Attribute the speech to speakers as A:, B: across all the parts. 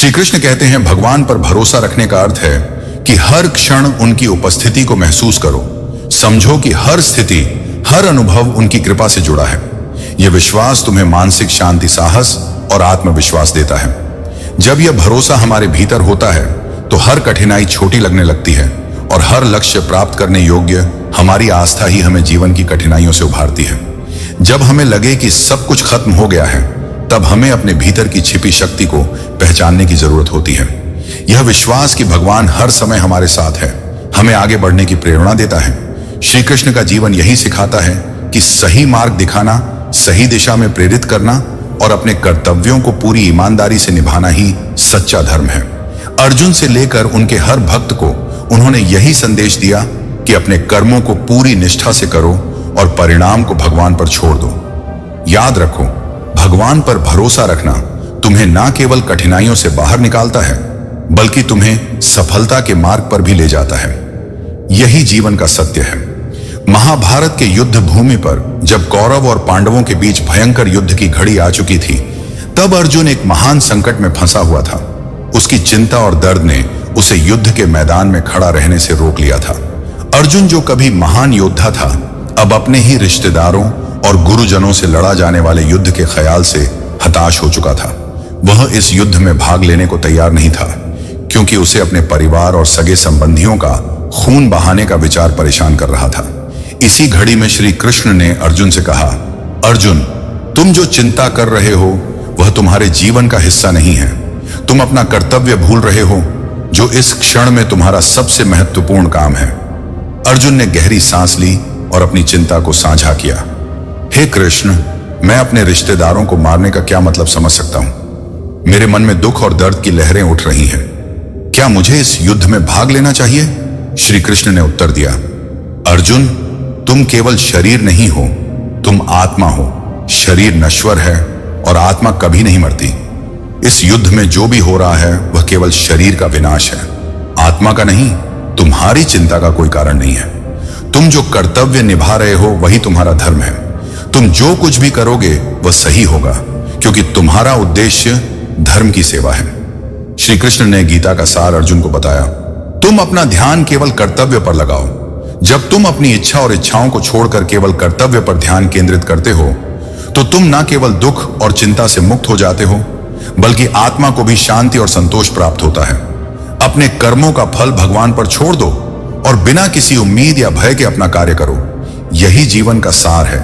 A: श्री कृष्ण कहते हैं, भगवान पर भरोसा रखने का अर्थ है कि हर क्षण उनकी उपस्थिति को महसूस करो। समझो कि हर स्थिति, हर अनुभव उनकी कृपा से जुड़ा है। यह विश्वास तुम्हें मानसिक शांति, साहस और आत्मविश्वास देता है। जब यह भरोसा हमारे भीतर होता है तो हर कठिनाई छोटी लगने लगती है और हर लक्ष्य प्राप्त करने योग्य हमारी आस्था ही हमें जीवन की कठिनाइयों से उभारती है। जब हमें लगे कि सब कुछ खत्म हो गया है, तब हमें अपने भीतर की छिपी शक्ति को पहचानने की जरूरत होती है। यह विश्वास कि भगवान हर समय हमारे साथ है, हमें आगे बढ़ने की प्रेरणा देता है। श्री कृष्ण का जीवन यही सिखाता है कि सही मार्ग दिखाना, सही दिशा में प्रेरित करना और अपने कर्तव्यों को पूरी ईमानदारी से निभाना ही सच्चा धर्म है। अर्जुन से लेकर उनके हर भक्त को उन्होंने यही संदेश दिया कि अपने कर्मों को पूरी निष्ठा से करो और परिणाम को भगवान पर छोड़ दो। याद रखो, भगवान पर भरोसा रखना तुम्हें ना केवल कठिनाइयों से बाहर निकालता है, बल्कि तुम्हें सफलता के मार्ग पर भी ले जाता है। यही जीवन का सत्य है। महाभारत के युद्ध भूमि पर जब कौरव और पांडवों के बीच भयंकर युद्ध की घड़ी आ चुकी थी, तब अर्जुन एक महान संकट में फंसा हुआ था। उसकी चिंता और दर्द ने उसे युद्ध के मैदान में खड़ा रहने से रोक लिया था। अर्जुन, जो कभी महान योद्धा था, अब अपने ही रिश्तेदारों और गुरुजनों से लड़ा जाने वाले युद्ध के ख्याल से हताश हो चुका था। वह इस युद्ध में भाग लेने को तैयार नहीं था, क्योंकि उसे अपने परिवार और सगे संबंधियों का खून बहाने का विचार परेशान कर रहा था। इसी घड़ी में श्री कृष्ण ने अर्जुन से कहा, अर्जुन, तुम जो चिंता कर रहे हो वह तुम्हारे जीवन का हिस्सा नहीं है। तुम अपना कर्तव्य भूल रहे हो, जो इस क्षण में तुम्हारा सबसे महत्वपूर्ण काम है। अर्जुन ने गहरी सांस ली और अपनी चिंता को साझा किया। हे कृष्ण, मैं अपने रिश्तेदारों को मारने का क्या मतलब समझ सकता हूं। मेरे मन में दुख और दर्द की लहरें उठ रही हैं। क्या मुझे इस युद्ध में भाग लेना चाहिए? श्री कृष्ण ने उत्तर दिया, अर्जुन, तुम केवल शरीर नहीं हो, तुम आत्मा हो। शरीर नश्वर है और आत्मा कभी नहीं मरती। इस युद्ध में जो भी हो रहा है वह केवल शरीर का विनाश है, आत्मा का नहीं। तुम्हारी चिंता का कोई कारण नहीं है। तुम जो कर्तव्य निभा रहे हो वही तुम्हारा धर्म है। तुम जो कुछ भी करोगे वह सही होगा, क्योंकि तुम्हारा उद्देश्य धर्म की सेवा है। श्री कृष्ण ने गीता का सार अर्जुन को बताया, तुम अपना ध्यान केवल कर्तव्य पर लगाओ। जब तुम अपनी इच्छा और इच्छाओं को छोड़कर केवल कर्तव्य पर ध्यान केंद्रित करते हो, तो तुम न केवल दुख और चिंता से मुक्त हो जाते हो, बल्कि आत्मा को भी शांति और संतोष प्राप्त होता है। अपने कर्मों का फल भगवान पर छोड़ दो और बिना किसी उम्मीद या भय के अपना कार्य करो। यही जीवन का सार है।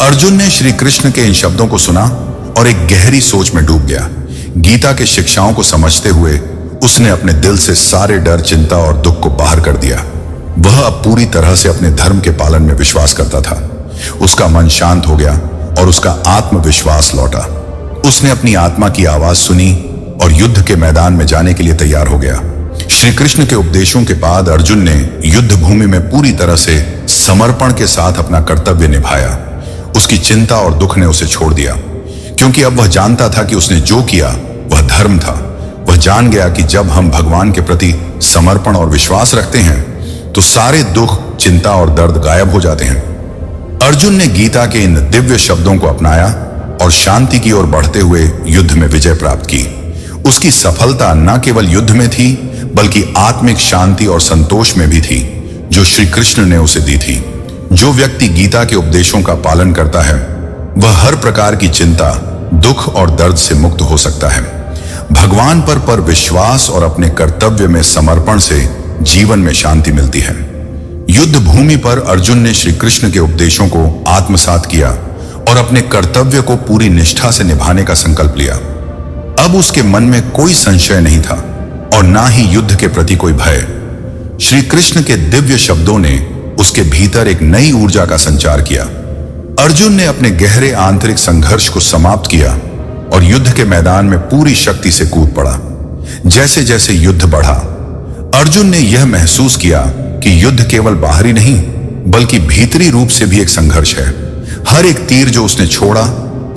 A: अर्जुन ने श्री कृष्ण के इन शब्दों को सुना और एक गहरी सोच में डूब गया। गीता के शिक्षाओं को समझते हुए उसने अपने दिल से सारे डर, चिंता और दुख को बाहर कर दिया। वह अब पूरी तरह से अपने धर्म के पालन में विश्वास करता था। उसका मन शांत हो गया और उसका आत्मविश्वास लौटा। उसने अपनी आत्मा की आवाज सुनी और युद्ध के मैदान में जाने के लिए तैयार हो गया। श्री कृष्ण के उपदेशों के बाद अर्जुन ने युद्ध भूमि में पूरी तरह से समर्पण के साथ अपना कर्तव्य निभाया। उसकी चिंता और दुख ने उसे छोड़ दिया, क्योंकि अब वह जानता था कि उसने जो किया वह धर्म था। वह जान गया कि जब हम भगवान के प्रति समर्पण और विश्वास रखते हैं तो सारे दुख, चिंता और दर्द गायब हो जाते हैं। अर्जुन ने गीता के इन दिव्य शब्दों को अपनाया और शांति की ओर बढ़ते हुए युद्ध में विजय प्राप्त की। उसकी सफलता न केवल युद्ध में थी, बल्कि आत्मिक शांति और संतोष में भी थी, जो श्री कृष्ण ने उसे दी थी। जो व्यक्ति गीता के उपदेशों का पालन करता है वह हर प्रकार की चिंता, दुख और दर्द से मुक्त हो सकता है। भगवान पर विश्वास और अपने कर्तव्य में समर्पण से जीवन में शांति मिलती है। युद्ध भूमि पर अर्जुन ने श्री कृष्ण के उपदेशों को आत्मसात किया और अपने कर्तव्य को पूरी निष्ठा से निभाने का संकल्प लिया। अब उसके मन में कोई संशय नहीं था और ना ही युद्ध के प्रति कोई भय। श्री कृष्ण के दिव्य शब्दों ने उसके भीतर एक नई ऊर्जा का संचार किया। अर्जुन ने अपने गहरे आंतरिक संघर्ष को समाप्त किया और युद्ध के मैदान में पूरी शक्ति से कूद पड़ा। जैसे जैसे युद्ध बढ़ा, अर्जुन ने यह महसूस किया कि युद्ध केवल बाहरी नहीं, बल्कि भीतरी रूप से भी एक संघर्ष है। हर एक तीर जो उसने छोड़ा,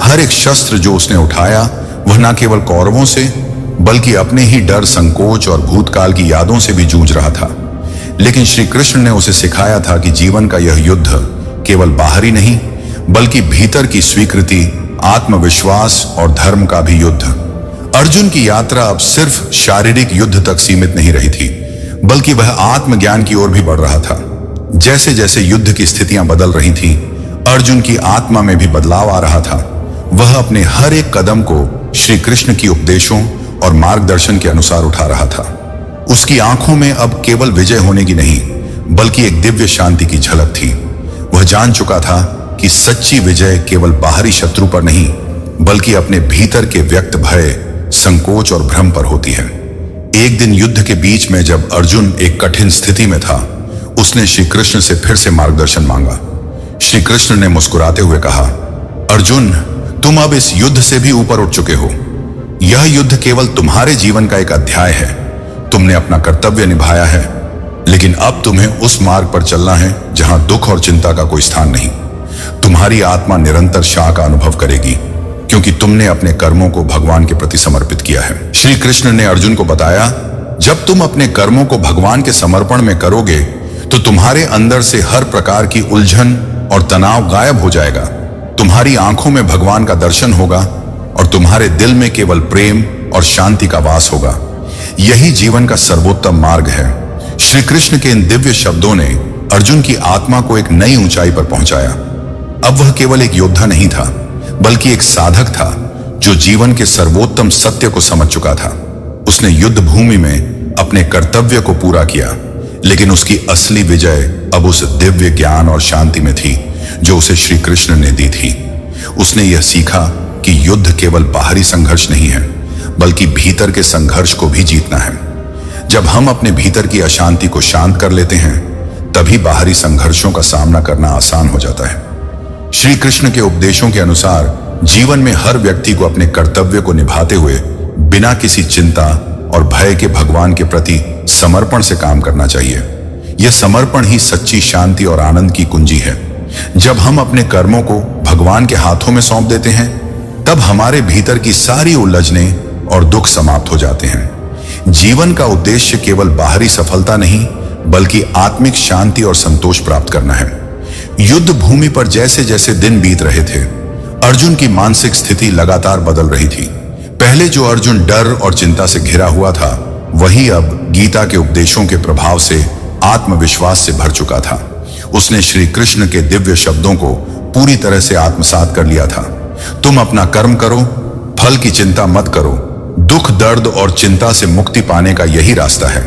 A: हर एक शस्त्र जो उसने उठाया, वह न केवल कौरवों से, बल्कि अपने ही डर, संकोच और भूतकाल की यादों से भी जूझ रहा था। लेकिन श्री कृष्ण ने उसे सिखाया था कि जीवन का यह युद्ध केवल बाहरी नहीं, बल्कि भीतर की स्वीकृति, आत्मविश्वास और धर्म का भी युद्ध। अर्जुन की यात्रा अब सिर्फ शारीरिक युद्ध तक सीमित नहीं रही थी, बल्कि वह आत्मज्ञान की ओर भी बढ़ रहा था। जैसे जैसे युद्ध की स्थितियां बदल रही थीं, अर्जुन की आत्मा में भी बदलाव आ रहा था। वह अपने हर एक कदम को श्री कृष्ण की उपदेशों और मार्गदर्शन के अनुसार उठा रहा था। उसकी आंखों में अब केवल विजय होने की नहीं, बल्कि एक दिव्य शांति की झलक थी। वह जान चुका था कि सच्ची विजय केवल बाहरी शत्रु पर नहीं, बल्कि अपने भीतर के व्यक्त भय, संकोच और भ्रम पर होती है। एक दिन युद्ध के बीच में जब अर्जुन एक कठिन स्थिति में था, उसने श्री कृष्ण से फिर से मार्गदर्शन मांगा। श्री कृष्ण ने मुस्कुराते हुए कहा, अर्जुन, तुम अब इस युद्ध से भी ऊपर उठ चुके हो। यह युद्ध केवल तुम्हारे जीवन का एक अध्याय है। तुमने अपना कर्तव्य निभाया है, लेकिन अब तुम्हें उस मार्ग पर चलना है जहां दुख और चिंता का कोई स्थान नहीं। तुम्हारी आत्मा निरंतर शाह का अनुभव करेगी, क्योंकि तुमने अपने कर्मों को भगवान के प्रति समर्पित किया है। श्री कृष्ण ने अर्जुन को बताया, जब तुम अपने कर्मों को भगवान के समर्पण में करोगे तो तुम्हारे अंदर से हर प्रकार की उलझन और तनाव गायब हो जाएगा। तुम्हारी आंखों में भगवान का दर्शन होगा और तुम्हारे दिल में केवल प्रेम और शांति का वास होगा। यही जीवन का सर्वोत्तम मार्ग है। श्री कृष्ण के इन दिव्य शब्दों ने अर्जुन की आत्मा को एक नई ऊंचाई पर पहुंचाया। अब वह केवल एक योद्धा नहीं था, बल्कि एक साधक था जो जीवन के सर्वोत्तम सत्य को समझ चुका था। उसने युद्ध भूमि में अपने कर्तव्य को पूरा किया, लेकिन उसकी असली विजय अब उस दिव्य ज्ञान और शांति में थी जो उसे श्री कृष्ण ने दी थी। उसने यह सीखा कि युद्ध केवल बाहरी संघर्ष नहीं है, बल्कि भीतर के संघर्ष को भी जीतना है। जब हम अपने भीतर की अशांति को शांत कर लेते हैं, तभी बाहरी संघर्षों का सामना करना आसान हो जाता है। श्री कृष्ण के उपदेशों के अनुसार जीवन में हर व्यक्ति को अपने कर्तव्य को निभाते हुए बिना किसी चिंता और भय के भगवान के प्रति समर्पण से काम करना चाहिए। यह समर्पण ही सच्ची शांति और आनंद की कुंजी है। जब हम अपने कर्मों को भगवान के हाथों में सौंप देते हैं, तब हमारे भीतर की सारी उलझनें और दुख समाप्त हो जाते हैं। जीवन का उद्देश्य केवल बाहरी सफलता नहीं, बल्कि आत्मिक शांति और संतोष प्राप्त करना है। युद्ध भूमि पर जैसे जैसे दिन बीत रहे थे, अर्जुन की मानसिक स्थिति लगातार बदल रही थी। पहले जो अर्जुन डर और चिंता से घिरा हुआ था, वही अब गीता के उपदेशों के प्रभाव से आत्मविश्वास से भर चुका था। उसने श्री कृष्ण के दिव्य शब्दों को पूरी तरह से आत्मसात कर लिया था। तुम अपना कर्म करो, फल की चिंता मत करो। दुख, दर्द और चिंता से मुक्ति पाने का यही रास्ता है।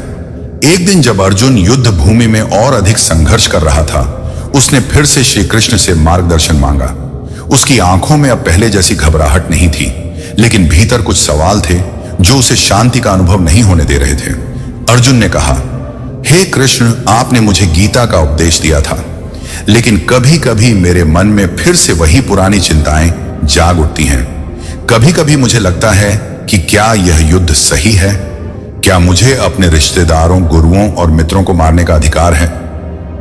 A: एक दिन जब अर्जुन युद्ध भूमि में और अधिक संघर्ष कर रहा था, उसने फिर से श्री कृष्ण से मार्गदर्शन मांगा। उसकी आंखों में अब पहले जैसी घबराहट नहीं थी, लेकिन भीतर कुछ सवाल थे जो उसे शांति का अनुभव नहीं होने दे रहे थे। अर्जुन ने कहा, हे कृष्ण, आपने मुझे गीता का उपदेश दिया था, लेकिन कभी कभी मेरे मन में फिर से वही पुरानी चिंताएं जाग उठती हैं। कभी कभी मुझे लगता है कि क्या यह युद्ध सही है? क्या मुझे अपने रिश्तेदारों, गुरुओं और मित्रों को मारने का अधिकार है?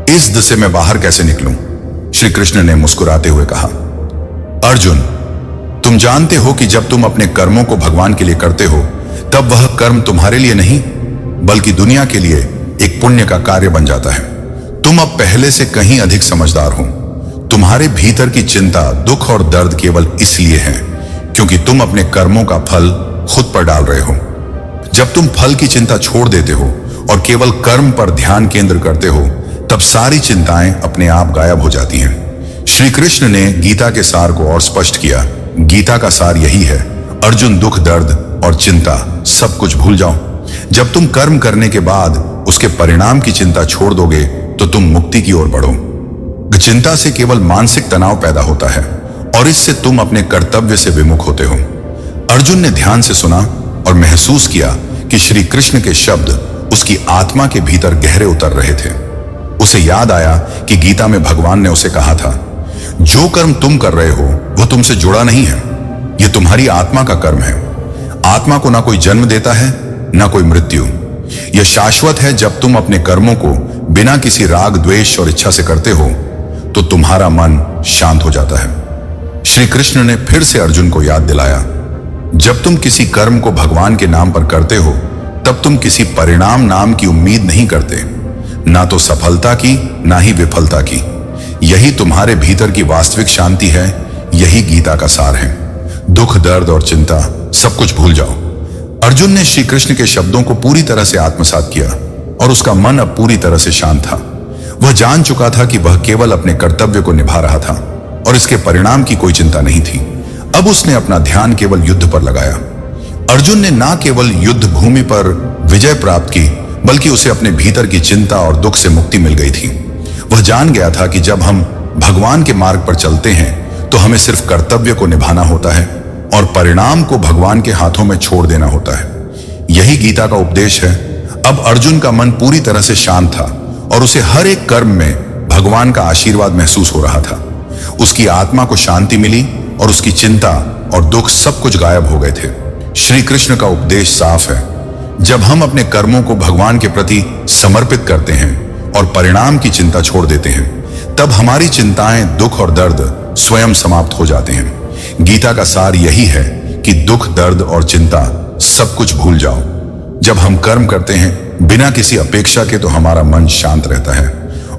A: इस दशा से मैं बाहर कैसे निकलूं? श्री कृष्ण ने मुस्कुराते हुए कहा, अर्जुन, तुम जानते हो कि जब तुम अपने कर्मों को भगवान के लिए करते हो, तब वह कर्म तुम्हारे लिए नहीं, बल्कि दुनिया के लिए एक पुण्य का कार्य बन जाता है। तुम अब पहले से कहीं अधिक समझदार हो। तुम्हारे भीतर की चिंता, दुख और दर्द केवल इसलिए है क्योंकि तुम अपने कर्मों का फल खुद पर डाल रहे हो। जब तुम फल की चिंता छोड़ देते हो और केवल कर्म पर ध्यान केंद्र करते हो, तब सारी चिंताएं अपने आप गायब हो जाती हैं। श्री कृष्ण ने गीता के सार को और स्पष्ट किया। गीता का सार यही है, अर्जुन, दुख, दर्द और चिंता सब कुछ भूल जाओ। जब तुम कर्म करने के बाद उसके परिणाम की चिंता छोड़ दोगे, तो तुम मुक्ति की ओर बढ़ो। चिंता से केवल मानसिक तनाव पैदा होता है और इससे तुम अपने कर्तव्य से विमुख होते हो। अर्जुन ने ध्यान से सुना और महसूस किया कि श्री कृष्ण के शब्द उसकी आत्मा के भीतर गहरे उतर रहे थे। उसे याद आया कि गीता में भगवान ने उसे कहा था, जो कर्म तुम कर रहे हो वह तुमसे जुड़ा नहीं है, यह तुम्हारी आत्मा का कर्म है। आत्मा को ना कोई जन्म देता है, ना कोई मृत्यु। यह शाश्वत है। जब तुम अपने कर्मों को बिना किसी राग, द्वेष और इच्छा से करते हो, तो तुम्हारा मन शांत हो जाता है। श्री कृष्ण ने फिर से अर्जुन को याद दिलाया, जब तुम किसी कर्म को भगवान के नाम पर करते हो, तब तुम किसी परिणाम नाम की उम्मीद नहीं करते, ना तो सफलता की, ना ही विफलता की। यही तुम्हारे भीतर की वास्तविक शांति है। यही गीता का सार है। दुख, दर्द और चिंता सब कुछ भूल जाओ। अर्जुन ने श्री कृष्ण के शब्दों को पूरी तरह से आत्मसात किया और उसका मन अब पूरी तरह से शांत था। वह जान चुका था कि वह केवल अपने कर्तव्य को निभा रहा था और इसके परिणाम की कोई चिंता नहीं थी। अब उसने अपना ध्यान केवल युद्ध पर लगाया। अर्जुन ने न केवल युद्ध भूमि पर विजय प्राप्त की, बल्कि उसे अपने भीतर की चिंता और दुख से मुक्ति मिल गई थी। वह जान गया था कि जब हम भगवान के मार्ग पर चलते हैं तो हमें सिर्फ कर्तव्य को निभाना होता है और परिणाम को भगवान के हाथों में छोड़ देना होता है। यही गीता का उपदेश है। अब अर्जुन का मन पूरी तरह से शांत था और उसे हर एक कर्म में भगवान का आशीर्वाद महसूस हो रहा था। उसकी आत्मा को शांति मिली और उसकी चिंता और दुख सब कुछ गायब हो गए थे। श्री कृष्ण का उपदेश साफ है। जब हम अपने कर्मों को भगवान के प्रति समर्पित करते हैं और परिणाम की चिंता छोड़ देते हैं, तब हमारी चिंताएं, दुख और दर्द स्वयं समाप्त हो जाते हैं। गीता का सार यही है कि दुख, दर्द और चिंता सब कुछ भूल जाओ। जब हम कर्म करते हैं बिना किसी अपेक्षा के, तो हमारा मन शांत रहता है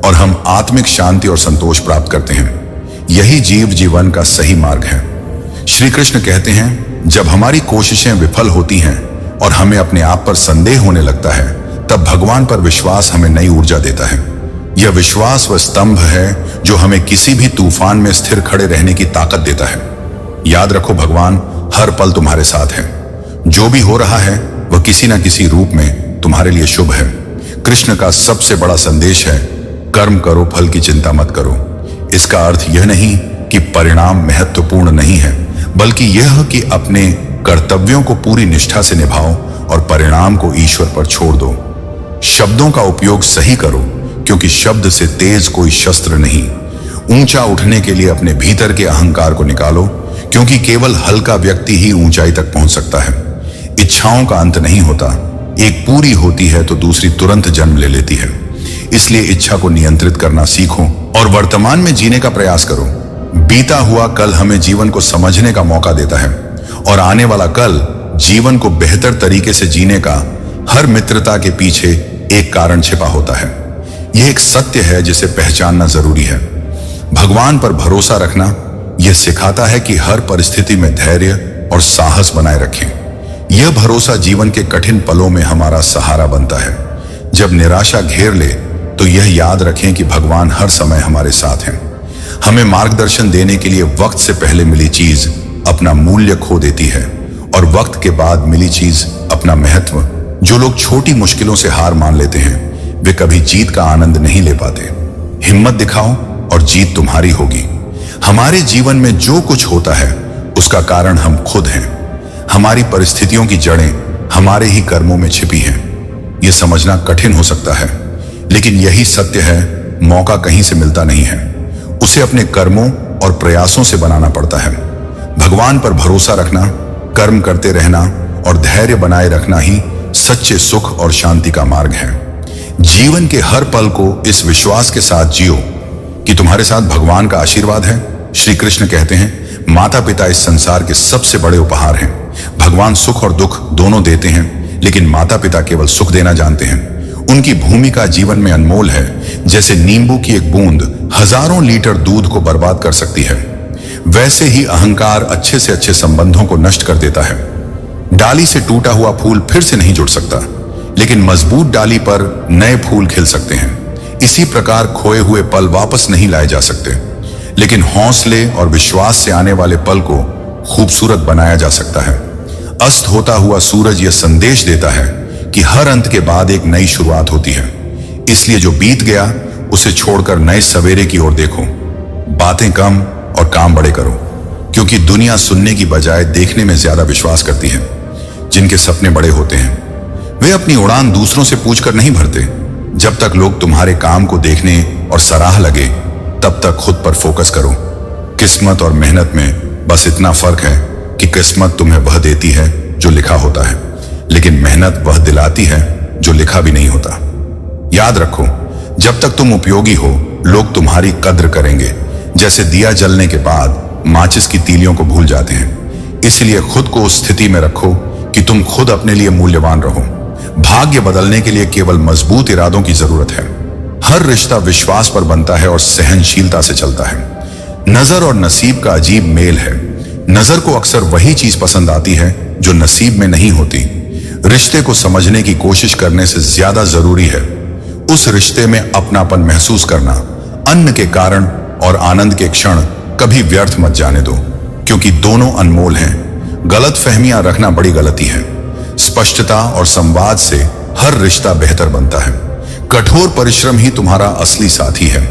A: और हम आत्मिक शांति और संतोष प्राप्त करते हैं। यही जीवन का सही मार्ग है। श्री कृष्ण कहते हैं, जब हमारी कोशिशें विफल होती हैं और हमें अपने आप पर संदेह होने लगता है, तब भगवान पर विश्वास हमें नई ऊर्जा देता है। यह विश्वास वह स्तंभ है जो हमें किसी भी तूफान में स्थिर खड़े रहने की ताकत देता है। याद रखो, भगवान हर पल तुम्हारे साथ है। जो भी हो रहा है वह किसी न किसी रूप में तुम्हारे लिए शुभ है। कृष्ण का सबसे बड़ा संदेश है, कर्म करो, फल की चिंता मत करो। इसका अर्थ यह नहीं कि परिणाम महत्वपूर्ण नहीं है, बल्कि यह कि अपने कर्तव्यों को पूरी निष्ठा से निभाओ और परिणाम को ईश्वर पर छोड़ दो। शब्दों का उपयोग सही करो, क्योंकि शब्द से तेज कोई शस्त्र नहीं। ऊंचा उठने के लिए अपने भीतर के अहंकार को निकालो, क्योंकि केवल हल्का व्यक्ति ही ऊंचाई तक पहुंच सकता है। इच्छाओं का अंत नहीं होता, एक पूरी होती है तो दूसरी तुरंत जन्म ले लेती है। इसलिए इच्छा को नियंत्रित करना सीखो और वर्तमान में जीने का प्रयास करो। बीता हुआ कल हमें जीवन को समझने का मौका देता है और आने वाला कल जीवन को बेहतर तरीके से जीने का। हर मित्रता के पीछे एक कारण छिपा होता है। यह एक सत्य है जिसे पहचानना जरूरी है। भगवान पर भरोसा रखना यह सिखाता है कि हर परिस्थिति में धैर्य और साहस बनाए रखें। यह भरोसा जीवन के कठिन पलों में हमारा सहारा बनता है। जब निराशा घेर ले तो यह याद रखें कि भगवान हर समय हमारे साथ हैं। हमें मार्गदर्शन देने के लिए वक्त से पहले मिली चीज अपना मूल्य खो देती है और वक्त के बाद मिली चीज अपना महत्व। जो लोग छोटी मुश्किलों से हार मान लेते हैं, वे कभी जीत का आनंद नहीं ले पाते। हिम्मत दिखाओ और जीत तुम्हारी होगी। हमारे जीवन में जो कुछ होता है उसका कारण हम खुद हैं। हमारी परिस्थितियों की जड़ें हमारे ही कर्मों में छिपी हैं। यह समझना कठिन हो सकता है, लेकिन यही सत्य है। मौका कहीं से मिलता नहीं है, उसे अपने कर्मों और प्रयासों से बनाना पड़ता है। भगवान पर भरोसा रखना, कर्म करते रहना और धैर्य बनाए रखना ही सच्चे सुख और शांति का मार्ग है। जीवन के हर पल को इस विश्वास के साथ जियो कि तुम्हारे साथ भगवान का आशीर्वाद है। श्री कृष्ण कहते हैं, माता पिता इस संसार के सबसे बड़े उपहार हैं। भगवान सुख और दुख दोनों देते हैं, लेकिन माता पिता केवल सुख देना जानते हैं। उनकी भूमिका जीवन में अनमोल है। जैसे नींबू की एक बूंद हजारों लीटर दूध को बर्बाद कर सकती है, वैसे ही अहंकार अच्छे से अच्छे संबंधों को नष्ट कर देता है। डाली से टूटा हुआ फूल फिर से नहीं जुड़ सकता, लेकिन मजबूत डाली पर नए फूल खिल सकते हैं। इसी प्रकार खोए हुए पल वापस नहीं लाए जा सकते, लेकिन हौसले और विश्वास से आने वाले पल को खूबसूरत बनाया जा सकता है। अस्त होता हुआ सूरज यह संदेश देता है कि हर अंत के बाद एक नई शुरुआत होती है। इसलिए जो बीत गया उसे छोड़कर नए सवेरे की ओर देखो। बातें कम और काम बड़े करो, क्योंकि दुनिया सुनने की बजाय देखने में ज्यादा विश्वास करती है। जिनके सपने बड़े होते हैं वे अपनी उड़ान दूसरों से पूछकर नहीं भरते। जब तक लोग तुम्हारे काम को देखने और सराह लगे, तब तक खुद पर फोकस करो। किस्मत और मेहनत में बस इतना फर्क है कि किस्मत तुम्हें वह देती है जो लिखा होता है, लेकिन मेहनत वह दिलाती है जो लिखा भी नहीं होता। याद रखो, जब तक तुम उपयोगी हो, लोग तुम्हारी कद्र करेंगे। जैसे दिया जलने के बाद माचिस की तीलियों को भूल जाते हैं। इसलिए खुद को उस स्थिति में रखो कि तुम खुद अपने लिए मूल्यवान रहो। भाग्य बदलने के लिए केवल मजबूत इरादों की जरूरत है। हर रिश्ता विश्वास पर बनता है और सहनशीलता से चलता है। नजर और नसीब का अजीब मेल है। नजर को अक्सर वही चीज पसंद आती है जो नसीब में नहीं होती। रिश्ते को समझने की कोशिश करने से ज्यादा जरूरी है उस रिश्ते में अपनापन महसूस करना। अन्न के कारण और आनंद के क्षण कभी व्यर्थ मत जाने दो, क्योंकि दोनों अनमोल हैं। गलतफहमियां रखना बड़ी गलती है। स्पष्टता और संवाद से हर रिश्ता बेहतर बनता है। कठोर परिश्रम ही तुम्हारा असली साथी है।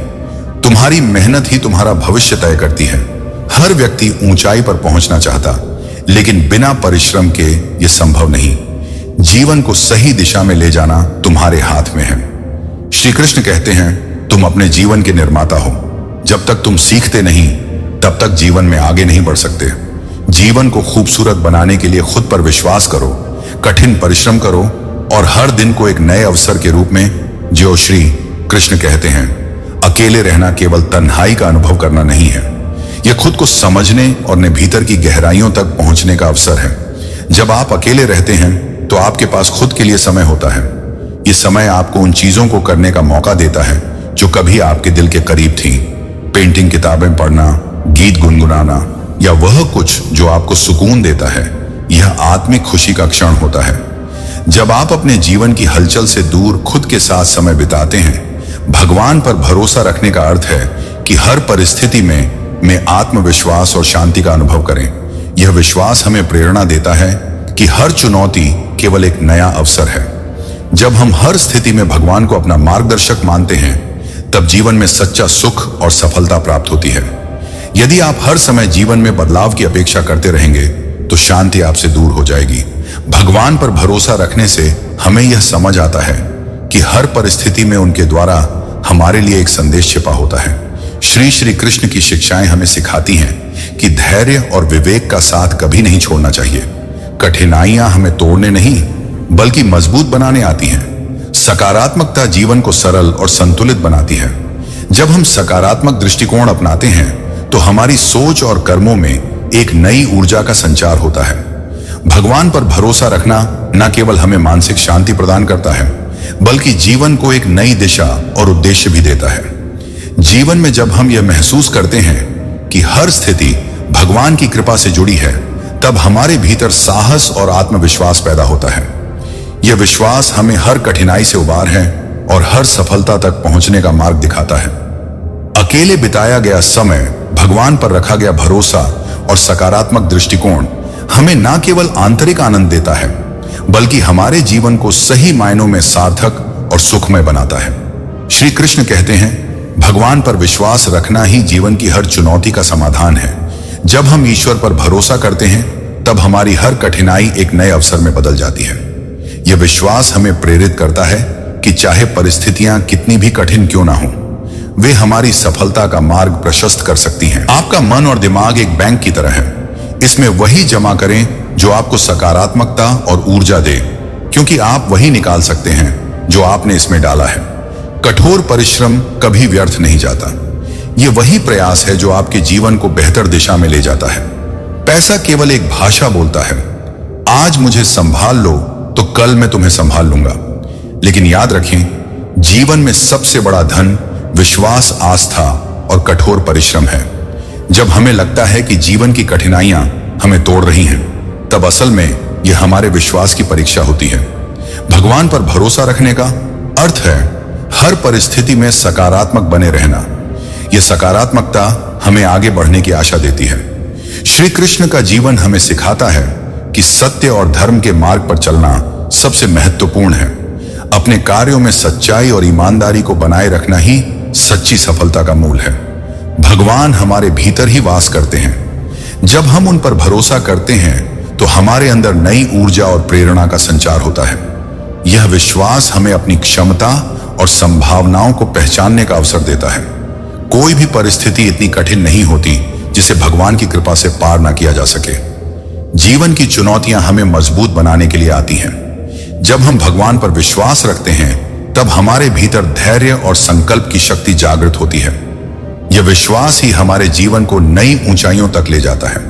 A: तुम्हारी मेहनत ही तुम्हारा भविष्य तय करती है। हर व्यक्ति ऊंचाई पर पहुंचना चाहता, लेकिन बिना परिश्रम के यह संभव नहीं। जीवन को सही दिशा में ले जाना तुम्हारे हाथ में है। श्री कृष्ण कहते हैं, तुम अपने जीवन के निर्माता हो। जब तक तुम सीखते नहीं, तब तक जीवन में आगे नहीं बढ़ सकते। जीवन को खूबसूरत बनाने के लिए खुद पर विश्वास करो, कठिन परिश्रम करो और हर दिन को एक नए अवसर के रूप में जो श्री कृष्ण कहते हैं, अकेले रहना केवल तन्हाई का अनुभव करना नहीं है। यह खुद को समझने और अपने भीतर की गहराइयों तक पहुंचने का अवसर है। जब आप अकेले रहते हैं तो आपके पास खुद के लिए समय होता है। यह समय आपको उन चीजों को करने का मौका देता है जो कभी आपके दिल के करीब थी। पेंटिंग, किताबें पढ़ना, गीत गुनगुनाना या वह कुछ जो आपको सुकून देता है, यह आत्मिक खुशी का क्षण होता है। जब आप अपने जीवन की हलचल से दूर खुद के साथ समय बिताते हैं, भगवान पर भरोसा रखने का अर्थ है कि हर परिस्थिति में आत्मविश्वास और शांति का अनुभव करें। यह विश्वास हमें प्रेरणा देता है कि हर चुनौती केवल एक नया अवसर है। जब हम हर स्थिति में भगवान को अपना मार्गदर्शक मानते हैं, तब जीवन में सच्चा सुख और सफलता प्राप्त होती है। यदि आप हर समय जीवन में बदलाव की अपेक्षा करते रहेंगे, तो शांति आपसे दूर हो जाएगी। भगवान पर भरोसा रखने से हमें यह समझ आता है कि हर परिस्थिति में उनके द्वारा हमारे लिए एक संदेश छिपा होता है। श्री कृष्ण की शिक्षाएं हमें सिखाती हैं कि धैर्य और विवेक का साथ कभी नहीं छोड़ना चाहिए। कठिनाइयां हमें तोड़ने नहीं, बल्कि मजबूत बनाने आती हैं। सकारात्मकता जीवन को सरल और संतुलित बनाती है। जब हम सकारात्मक दृष्टिकोण अपनाते हैं, तो हमारी सोच और कर्मों में एक नई ऊर्जा का संचार होता है। भगवान पर भरोसा रखना न केवल हमें मानसिक शांति प्रदान करता है, बल्कि जीवन को एक नई दिशा और उद्देश्य भी देता है। जीवन में जब हम यह महसूस करते हैं कि हर स्थिति भगवान की कृपा से जुड़ी है, तब हमारे भीतर साहस और आत्मविश्वास पैदा होता है। यह विश्वास हमें हर कठिनाई से उबार है और हर सफलता तक पहुंचने का मार्ग दिखाता है। अकेले बिताया गया समय, भगवान पर रखा गया भरोसा और सकारात्मक दृष्टिकोण हमें न केवल आंतरिक आनंद देता है, बल्कि हमारे जीवन को सही मायनों में सार्थक और सुखमय बनाता है। श्री कृष्ण कहते हैं, भगवान पर विश्वास रखना ही जीवन की हर चुनौती का समाधान है। जब हम ईश्वर पर भरोसा करते हैं, तब हमारी हर कठिनाई एक नए अवसर में बदल जाती है। यह विश्वास हमें प्रेरित करता है कि चाहे परिस्थितियां कितनी भी कठिन क्यों ना हो, वे हमारी सफलता का मार्ग प्रशस्त कर सकती हैं। आपका मन और दिमाग एक बैंक की तरह है। इसमें वही जमा करें जो आपको सकारात्मकता और ऊर्जा दे, क्योंकि आप वही निकाल सकते हैं जो आपने इसमें डाला है। कठोर परिश्रम कभी व्यर्थ नहीं जाता। यह वही प्रयास है जो आपके जीवन को बेहतर दिशा में ले जाता है। पैसा केवल एक भाषा बोलता है, आज मुझे संभाल लो तो कल मैं तुम्हें संभाल लूंगा। लेकिन याद रखें, जीवन में सबसे बड़ा धन विश्वास, आस्था और कठोर परिश्रम है। जब हमें लगता है कि जीवन की कठिनाइयां हमें तोड़ रही हैं, तब असल में यह हमारे विश्वास की परीक्षा होती है। भगवान पर भरोसा रखने का अर्थ है हर परिस्थिति में सकारात्मक बने रहना। यह सकारात्मकता हमें आगे बढ़ने की आशा देती है। श्री कृष्ण का जीवन हमें सिखाता है कि सत्य और धर्म के मार्ग पर चलना सबसे महत्वपूर्ण है। अपने कार्यों में सच्चाई और ईमानदारी को बनाए रखना ही सच्ची सफलता का मूल है। भगवान हमारे भीतर ही वास करते हैं। जब हम उन पर भरोसा करते हैं, तो हमारे अंदर नई ऊर्जा और प्रेरणा का संचार होता है। यह विश्वास हमें अपनी क्षमता और संभावनाओं को पहचानने का अवसर देता है। कोई भी परिस्थिति इतनी कठिन नहीं होती जिसे भगवान की कृपा से पार ना किया जा सके। जीवन की चुनौतियां हमें मजबूत बनाने के लिए आती हैं। जब हम भगवान पर विश्वास रखते हैं, तब हमारे भीतर धैर्य और संकल्प की शक्ति जागृत होती है। यह विश्वास ही हमारे जीवन को नई ऊंचाइयों तक ले जाता है।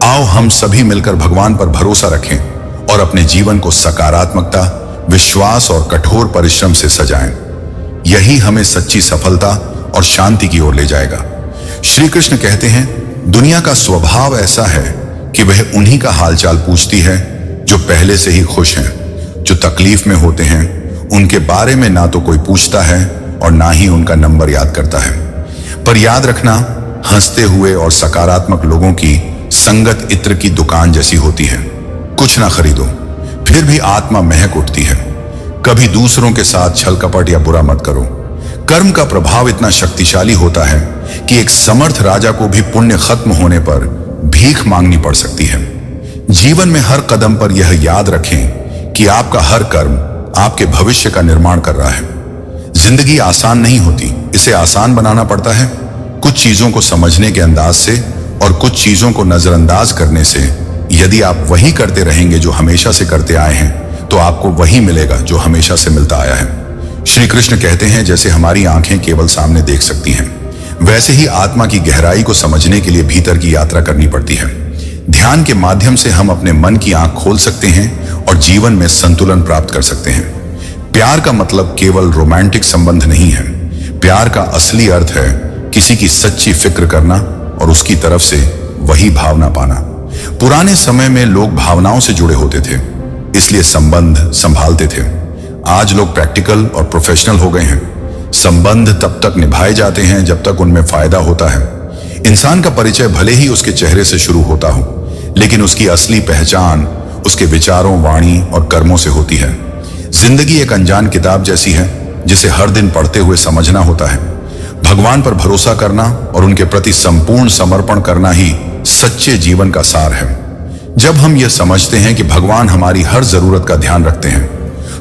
A: आओ हम सभी मिलकर भगवान पर भरोसा रखें और अपने जीवन को सकारात्मकता, विश्वास और कठोर परिश्रम से सजाएं। यही हमें सच्ची सफलता और शांति की ओर ले जाएगा। श्री कृष्ण कहते हैं, दुनिया का स्वभाव ऐसा है कि वह उन्हीं का हालचाल पूछती है जो पहले से ही खुश हैं। जो तकलीफ में होते हैं उनके बारे में ना तो कोई पूछता है और ना ही उनका नंबर याद करता है। पर याद रखना, हंसते हुए और सकारात्मक लोगों की संगत इत्र की दुकान जैसी होती है। कुछ ना खरीदो, फिर भी आत्मा महक उठती है। कभी दूसरों के साथ छल कपट या बुरा मत करो। कर्म का प्रभाव इतना शक्तिशाली होता है कि एक समर्थ राजा को भी पुण्य खत्म होने पर भीख मांगनी पड़ सकती है। जीवन में हर कदम पर यह याद रखें कि आपका हर कर्म आपके भविष्य का निर्माण कर रहा है। जिंदगी आसान नहीं होती, इसे आसान बनाना पड़ता है। कुछ चीजों को समझने के अंदाज से और कुछ चीजों को नजरअंदाज करने से। यदि आप वही करते रहेंगे जो हमेशा से करते आए हैं, तो आपको वही मिलेगा जो हमेशा से मिलता आया है। श्री कृष्ण कहते हैं, जैसे हमारी आंखें केवल सामने देख सकती हैं, वैसे ही आत्मा की गहराई को समझने के लिए भीतर की यात्रा करनी पड़ती है। ध्यान के माध्यम से हम अपने मन की आंख खोल सकते हैं और जीवन में संतुलन प्राप्त कर सकते हैं। प्यार का मतलब केवल रोमांटिक संबंध नहीं है। प्यार का असली अर्थ है किसी की सच्ची फिक्र करना और उसकी तरफ से वही भावना पाना। पुराने समय में लोग भावनाओं से जुड़े होते थे, इसलिए संबंध संभालते थे। आज लोग प्रैक्टिकल और प्रोफेशनल हो गए हैं। संबंध तब तक निभाए जाते हैं जब तक उनमें फायदा होता है। इंसान का परिचय भले ही उसके चेहरे से शुरू होता हो, लेकिन उसकी असली पहचान उसके विचारों, वाणी और कर्मों से होती है। जिंदगी एक अनजान किताब जैसी है जिसे हर दिन पढ़ते हुए समझना होता है। भगवान पर भरोसा करना और उनके प्रति संपूर्ण समर्पण करना ही सच्चे जीवन का सार है। जब हम यह समझते हैं कि भगवान हमारी हर जरूरत का ध्यान रखते हैं,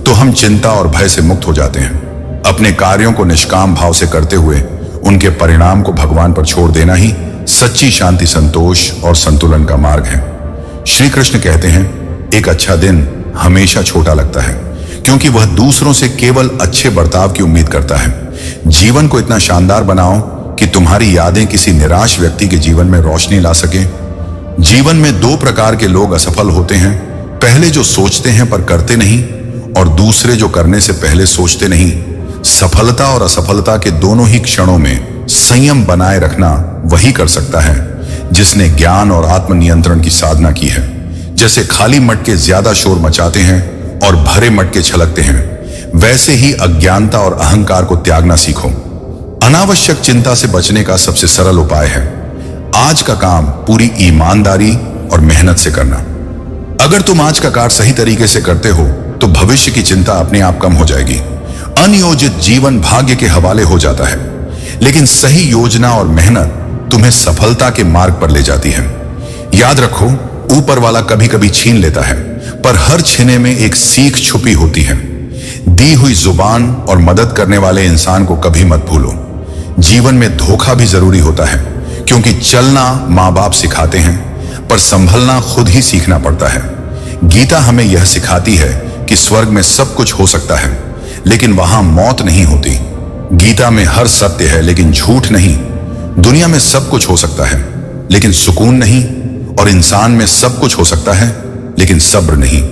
A: तो हम चिंता और भय से मुक्त हो जाते हैं। अपने कार्यों को निष्काम भाव से करते हुए उनके परिणाम को भगवान पर छोड़ देना ही सच्ची शांति, संतोष और संतुलन का मार्ग है। श्री कृष्ण कहते हैं, एक अच्छा दिन हमेशा छोटा लगता है क्योंकि वह दूसरों से केवल अच्छे बर्ताव की उम्मीद करता है। जीवन को इतना शानदार बनाओ कि तुम्हारी यादें किसी निराश व्यक्ति के जीवन में रोशनी ला सके। जीवन में दो प्रकार के लोग असफल होते हैं, पहले जो सोचते हैं पर करते नहीं, और दूसरे जो करने से पहले सोचते नहीं। सफलता और असफलता के दोनों ही क्षणों में संयम बनाए रखना वही कर सकता है जिसने ज्ञान और आत्मनियंत्रण की साधना की है। जैसे खाली मटके ज्यादा शोर मचाते हैं और भरे मटके छलकते हैं, वैसे ही अज्ञानता और अहंकार को त्यागना सीखो। अनावश्यक चिंता से बचने का सबसे सरल उपाय है आज का काम पूरी ईमानदारी और मेहनत से करना। अगर तुम आज का कार्य सही तरीके से करते हो तो भविष्य की चिंता अपने आप कम हो जाएगी। अनियोजित जीवन भाग्य के हवाले हो जाता है, लेकिन सही योजना और मेहनत तुम्हें सफलता के मार्ग पर ले जाती है। याद रखो, ऊपर वाला कभी कभी छीन लेता है, पर हर छीने में एक सीख छुपी होती है। दी हुई जुबान और मदद करने वाले इंसान को कभी मत भूलो। जीवन में धोखा भी जरूरी होता है, क्योंकि चलना माँ बाप सिखाते हैं, पर संभलना खुद ही सीखना पड़ता है। गीता हमें यह सिखाती है कि स्वर्ग में सब कुछ हो सकता है, लेकिन वहां मौत नहीं होती। गीता में हर सत्य है लेकिन झूठ नहीं। दुनिया में सब कुछ हो सकता है लेकिन सुकून नहीं, और इंसान में सब कुछ हो सकता है लेकिन सब्र नहीं।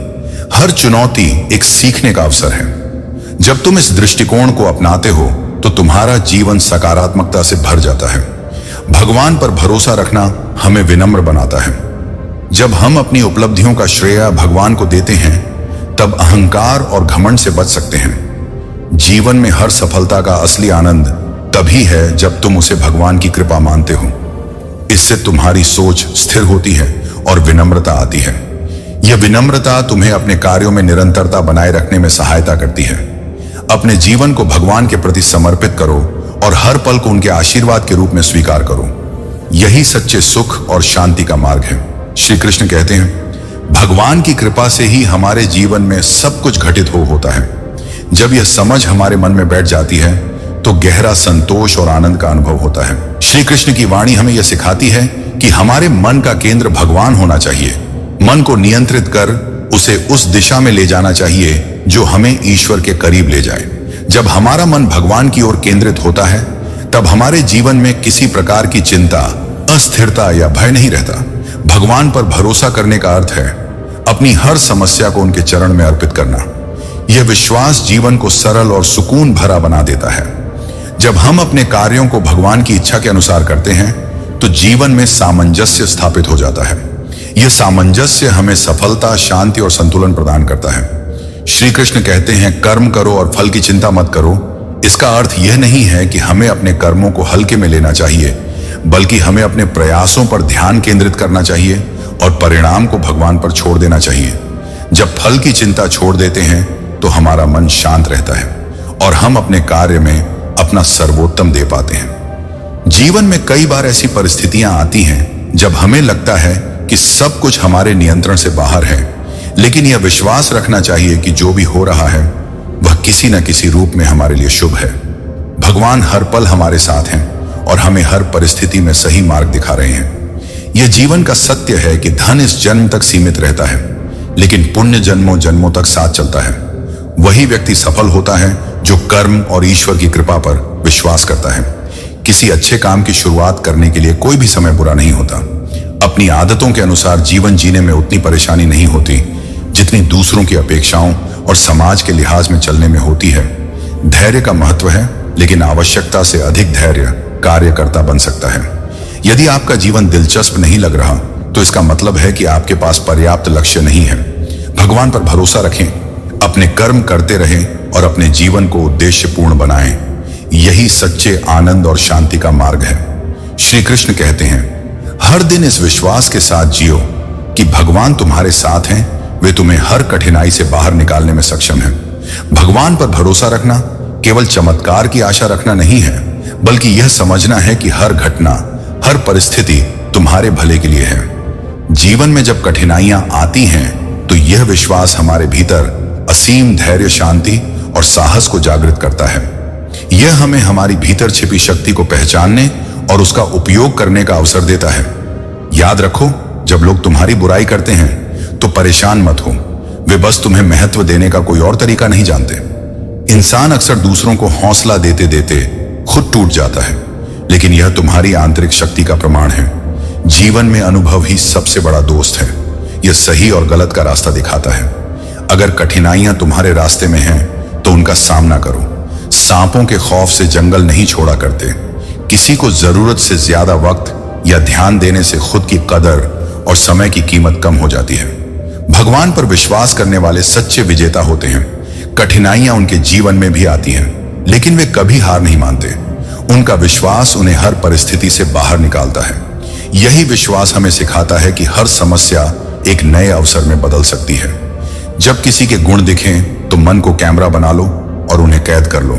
A: हर चुनौती एक सीखने का अवसर है। जब तुम इस दृष्टिकोण को अपनाते हो तो तुम्हारा जीवन सकारात्मकता से भर जाता है। भगवान पर भरोसा रखना हमें विनम्र बनाता है। जब हम अपनी उपलब्धियों का श्रेय भगवान को देते हैं, तब अहंकार और घमंड से बच सकते हैं। जीवन में हर सफलता का असली आनंद तभी है जब तुम उसे भगवान की कृपा मानते हो। इससे तुम्हारी सोच स्थिर होती है और विनम्रता आती है। यह विनम्रता तुम्हें अपने कार्यों में निरंतरता बनाए रखने में सहायता करती है। अपने जीवन को भगवान के प्रति समर्पित करो और हर पल को उनके आशीर्वाद के रूप में स्वीकार करो। यही सच्चे सुख और शांति का मार्ग है। श्री कृष्ण कहते हैं, भगवान की कृपा से ही हमारे जीवन में सब कुछ घटित होता है। जब यह समझ हमारे मन में बैठ जाती है तो गहरा संतोष और आनंद का अनुभव होता है। श्री कृष्ण की वाणी हमें यह सिखाती है कि हमारे मन का केंद्र भगवान होना चाहिए। मन को नियंत्रित कर उसे उस दिशा में ले जाना चाहिए जो हमें ईश्वर के करीब ले जाए। जब हमारा मन भगवान की ओर केंद्रित होता है, तब हमारे जीवन में किसी प्रकार की चिंता, अस्थिरता या भय नहीं रहता। भगवान पर भरोसा करने का अर्थ है अपनी हर समस्या को उनके चरण में अर्पित करना। यह विश्वास जीवन को सरल और सुकून भरा बना देता है। जब हम अपने कार्यों को भगवान की इच्छा के अनुसार करते हैं, तो जीवन में सामंजस्य स्थापित हो जाता है। यह सामंजस्य हमें सफलता, शांति और संतुलन प्रदान करता है। श्री कृष्ण कहते हैं कर्म करो और फल की चिंता मत करो। इसका अर्थ यह नहीं है कि हमें अपने कर्मों को हल्के में लेना चाहिए, बल्कि हमें अपने प्रयासों पर ध्यान केंद्रित करना चाहिए और परिणाम को भगवान पर छोड़ देना चाहिए। जब फल की चिंता छोड़ देते हैं तो हमारा मन शांत रहता है और हम अपने कार्य में अपना सर्वोत्तम दे पाते हैं। जीवन में कई बार ऐसी परिस्थितियां आती हैं जब हमें लगता है कि सब कुछ हमारे नियंत्रण से बाहर है, लेकिन यह विश्वास रखना चाहिए कि जो भी हो रहा है वह किसी न किसी रूप में हमारे लिए शुभ है। भगवान हर पल हमारे साथ हैं और हमें हर परिस्थिति में सही मार्ग दिखा रहे हैं। यह जीवन का सत्य है कि धन इस जन्म तक सीमित रहता है, लेकिन पुण्य जन्मों जन्मों तक साथ चलता है। वही व्यक्ति सफल होता है जो कर्म और ईश्वर की कृपा पर विश्वास करता है। किसी अच्छे काम की शुरुआत करने के लिए कोई भी समय बुरा नहीं होता। अपनी आदतों के अनुसार जीवन जीने में उतनी परेशानी नहीं होती जितनी दूसरों की अपेक्षाओं और समाज के लिहाज में चलने में होती है। धैर्य का महत्व है, लेकिन आवश्यकता से अधिक धैर्य कार्यकर्ता बन सकता है। यदि आपका जीवन दिलचस्प नहीं लग रहा तो इसका मतलब है कि आपके पास पर्याप्त लक्ष्य नहीं है। भगवान पर भरोसा रखें, अपने कर्म करते रहें और अपने जीवन को उद्देश्यपूर्ण बनाएं। यही सच्चे आनंद और शांति का मार्ग है। श्री कृष्ण कहते हैं, हर दिन इस विश्वास के साथ जियो कि भगवान तुम्हारे साथ हैं, वे तुम्हें हर कठिनाई से बाहर निकालने में सक्षम हैं। भगवान पर भरोसा रखना केवल चमत्कार की आशा रखना नहीं है, बल्कि यह समझना है कि हर घटना, हर परिस्थिति तुम्हारे भले के लिए है। जीवन में जब कठिनाइयां आती हैं तो यह विश्वास हमारे भीतर असीम धैर्य, शांति और साहस को जागृत करता है। यह हमें हमारी भीतर छिपी शक्ति को पहचानने और उसका उपयोग करने का अवसर देता है। याद रखो, जब लोग तुम्हारी बुराई करते हैं तो परेशान मत हो। वे बस तुम्हें महत्व देने का कोई और तरीका नहीं जानते। इंसान अक्सर दूसरों को हौसला देते देते खुद टूट जाता है, लेकिन यह तुम्हारी आंतरिक शक्ति का प्रमाण है। जीवन में अनुभव ही सबसे बड़ा दोस्त है। यह सही और गलत का रास्ता दिखाता है। अगर कठिनाइयां तुम्हारे रास्ते में हैं तो उनका सामना करो। सांपों के खौफ से जंगल नहीं छोड़ा करते। किसी को जरूरत से ज्यादा वक्त या ध्यान देने से खुद की कदर और समय की कीमत कम हो जाती है। भगवान पर विश्वास करने वाले सच्चे विजेता होते हैं। कठिनाइयां उनके जीवन में भी आती हैं, लेकिन वे कभी हार नहीं मानते। उनका विश्वास उन्हें हर परिस्थिति से बाहर निकालता है। यही विश्वास हमें सिखाता है कि हर समस्या एक नए अवसर में बदल सकती है। जब किसी के गुण दिखें तो मन को कैमरा बना लो और उन्हें कैद कर लो,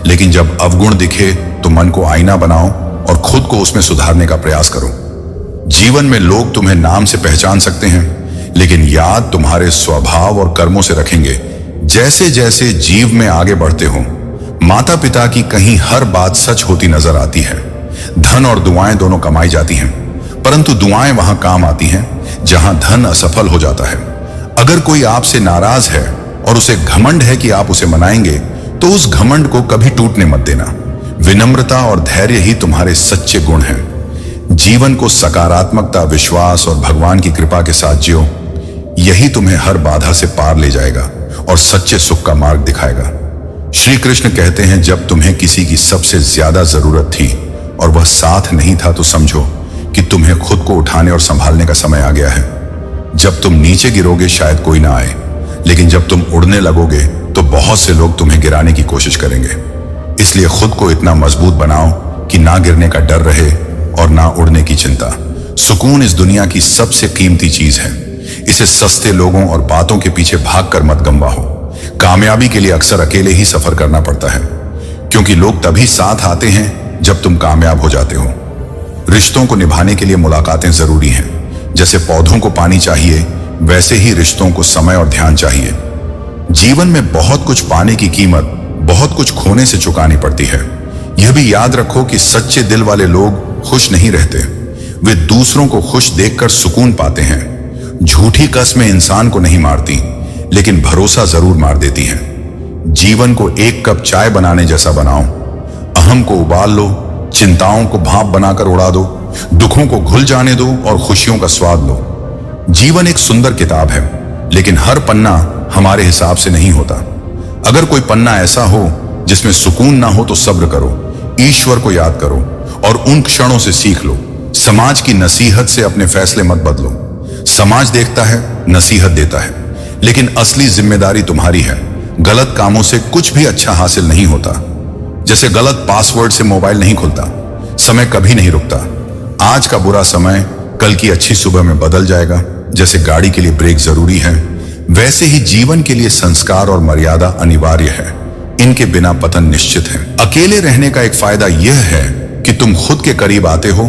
A: लेकिन जब अवगुण दिखे तो मन को आईना बनाओ और खुद को उसमें सुधारने का प्रयास करो। जीवन में लोग तुम्हें नाम से पहचान सकते हैं, लेकिन याद तुम्हारे स्वभाव और कर्मों से रखेंगे। जैसे जैसे जीव में आगे बढ़ते हो, माता पिता की कहीं हर बात सच होती नजर आती है। धन और दुआएं दोनों कमाई जाती हैं, परंतु दुआएं वहां काम आती हैं जहां धन असफल हो जाता है। अगर कोई आपसे नाराज है और उसे घमंड है कि आप उसे मनाएंगे, तो उस घमंड को कभी टूटने मत देना। विनम्रता और धैर्य ही तुम्हारे सच्चे गुण हैं। जीवन को सकारात्मकता, विश्वास और भगवान की कृपा के साथ जियो। यही तुम्हें हर बाधा से पार ले जाएगा और सच्चे सुख का मार्ग दिखाएगा। श्री कृष्ण कहते हैं, जब तुम्हें किसी की सबसे ज्यादा जरूरत थी और वह साथ नहीं था, तो समझो कि तुम्हें खुद को उठाने और संभालने का समय आ गया है। जब तुम नीचे गिरोगे शायद कोई ना आए, लेकिन जब तुम उड़ने लगोगे तो बहुत से लोग तुम्हें गिराने की कोशिश करेंगे। इसलिए खुद को इतना मजबूत बनाओ कि ना गिरने का डर रहे और ना उड़ने की चिंता। सुकून इस दुनिया की सबसे कीमती चीज है। इसे सस्ते लोगों और बातों के पीछे भागकर मत गंवाओ। कामयाबी के लिए अक्सर अकेले ही सफर करना पड़ता है, क्योंकि लोग तभी साथ आते हैं जब तुम कामयाब हो जाते हो। रिश्तों को निभाने के लिए मुलाकातें जरूरी हैं। जैसे पौधों को पानी चाहिए, वैसे ही रिश्तों को समय और ध्यान चाहिए। जीवन में बहुत कुछ पाने की कीमत बहुत कुछ खोने से चुकानी पड़ती है। यह भी याद रखो कि सच्चे दिल वाले लोग खुश नहीं रहते, वे दूसरों को खुश देखकर सुकून पाते हैं। झूठी कस्में इंसान को नहीं मारती, लेकिन भरोसा जरूर मार देती हैं। जीवन को एक कप चाय बनाने जैसा बनाओ। अहम को उबाल लो, चिंताओं को भाप बनाकर उड़ा दो, दुखों को घुल जाने दो और खुशियों का स्वाद लो। जीवन एक सुंदर किताब है, लेकिन हर पन्ना हमारे हिसाब से नहीं होता। अगर कोई पन्ना ऐसा हो जिसमें सुकून ना हो तो सब्र करो, ईश्वर को याद करो और उन क्षणों से सीख लो। समाज की नसीहत से अपने फैसले मत बदलो। समाज देखता है, नसीहत देता है, लेकिन असली जिम्मेदारी तुम्हारी है। गलत कामों से कुछ भी अच्छा हासिल नहीं होता। जैसे गलत पासवर्ड से मोबाइल नहीं खुलता, समय कभी नहीं रुकता। आज का बुरा समय कल की अच्छी सुबह में बदल जाएगा। जैसे गाड़ी के लिए ब्रेक जरूरी है, वैसे ही जीवन के लिए संस्कार और मर्यादा अनिवार्य है। इनके बिना पतन निश्चित है। अकेले रहने का एक फायदा यह है कि तुम खुद के करीब आते हो।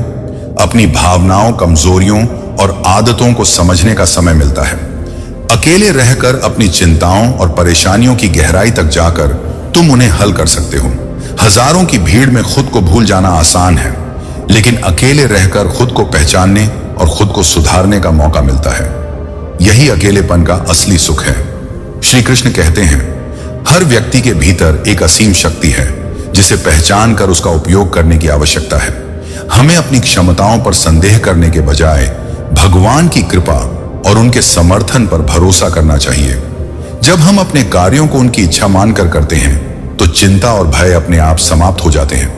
A: अपनी भावनाओं, कमजोरियों और आदतों को समझने का समय मिलता है। अकेले रहकर अपनी चिंताओं और परेशानियों की गहराई तक जाकर तुम उन्हें हल कर सकते हो। हजारों की भीड़ में खुद को भूल जाना आसान है, लेकिन अकेले रहकर खुद को पहचानने और खुद को सुधारने का मौका मिलता है। यही अकेलेपन का असली सुख है। श्री कृष्ण कहते हैं, हर व्यक्ति के भीतर एक असीम शक्ति है जिसे पहचान कर उसका उपयोग करने की आवश्यकता है। हमें अपनी क्षमताओं पर संदेह करने के बजाय भगवान की कृपा और उनके समर्थन पर भरोसा करना चाहिए। जब हम अपने कार्यों को उनकी इच्छा मानकर करते हैं तो चिंता और भय अपने आप समाप्त हो जाते हैं।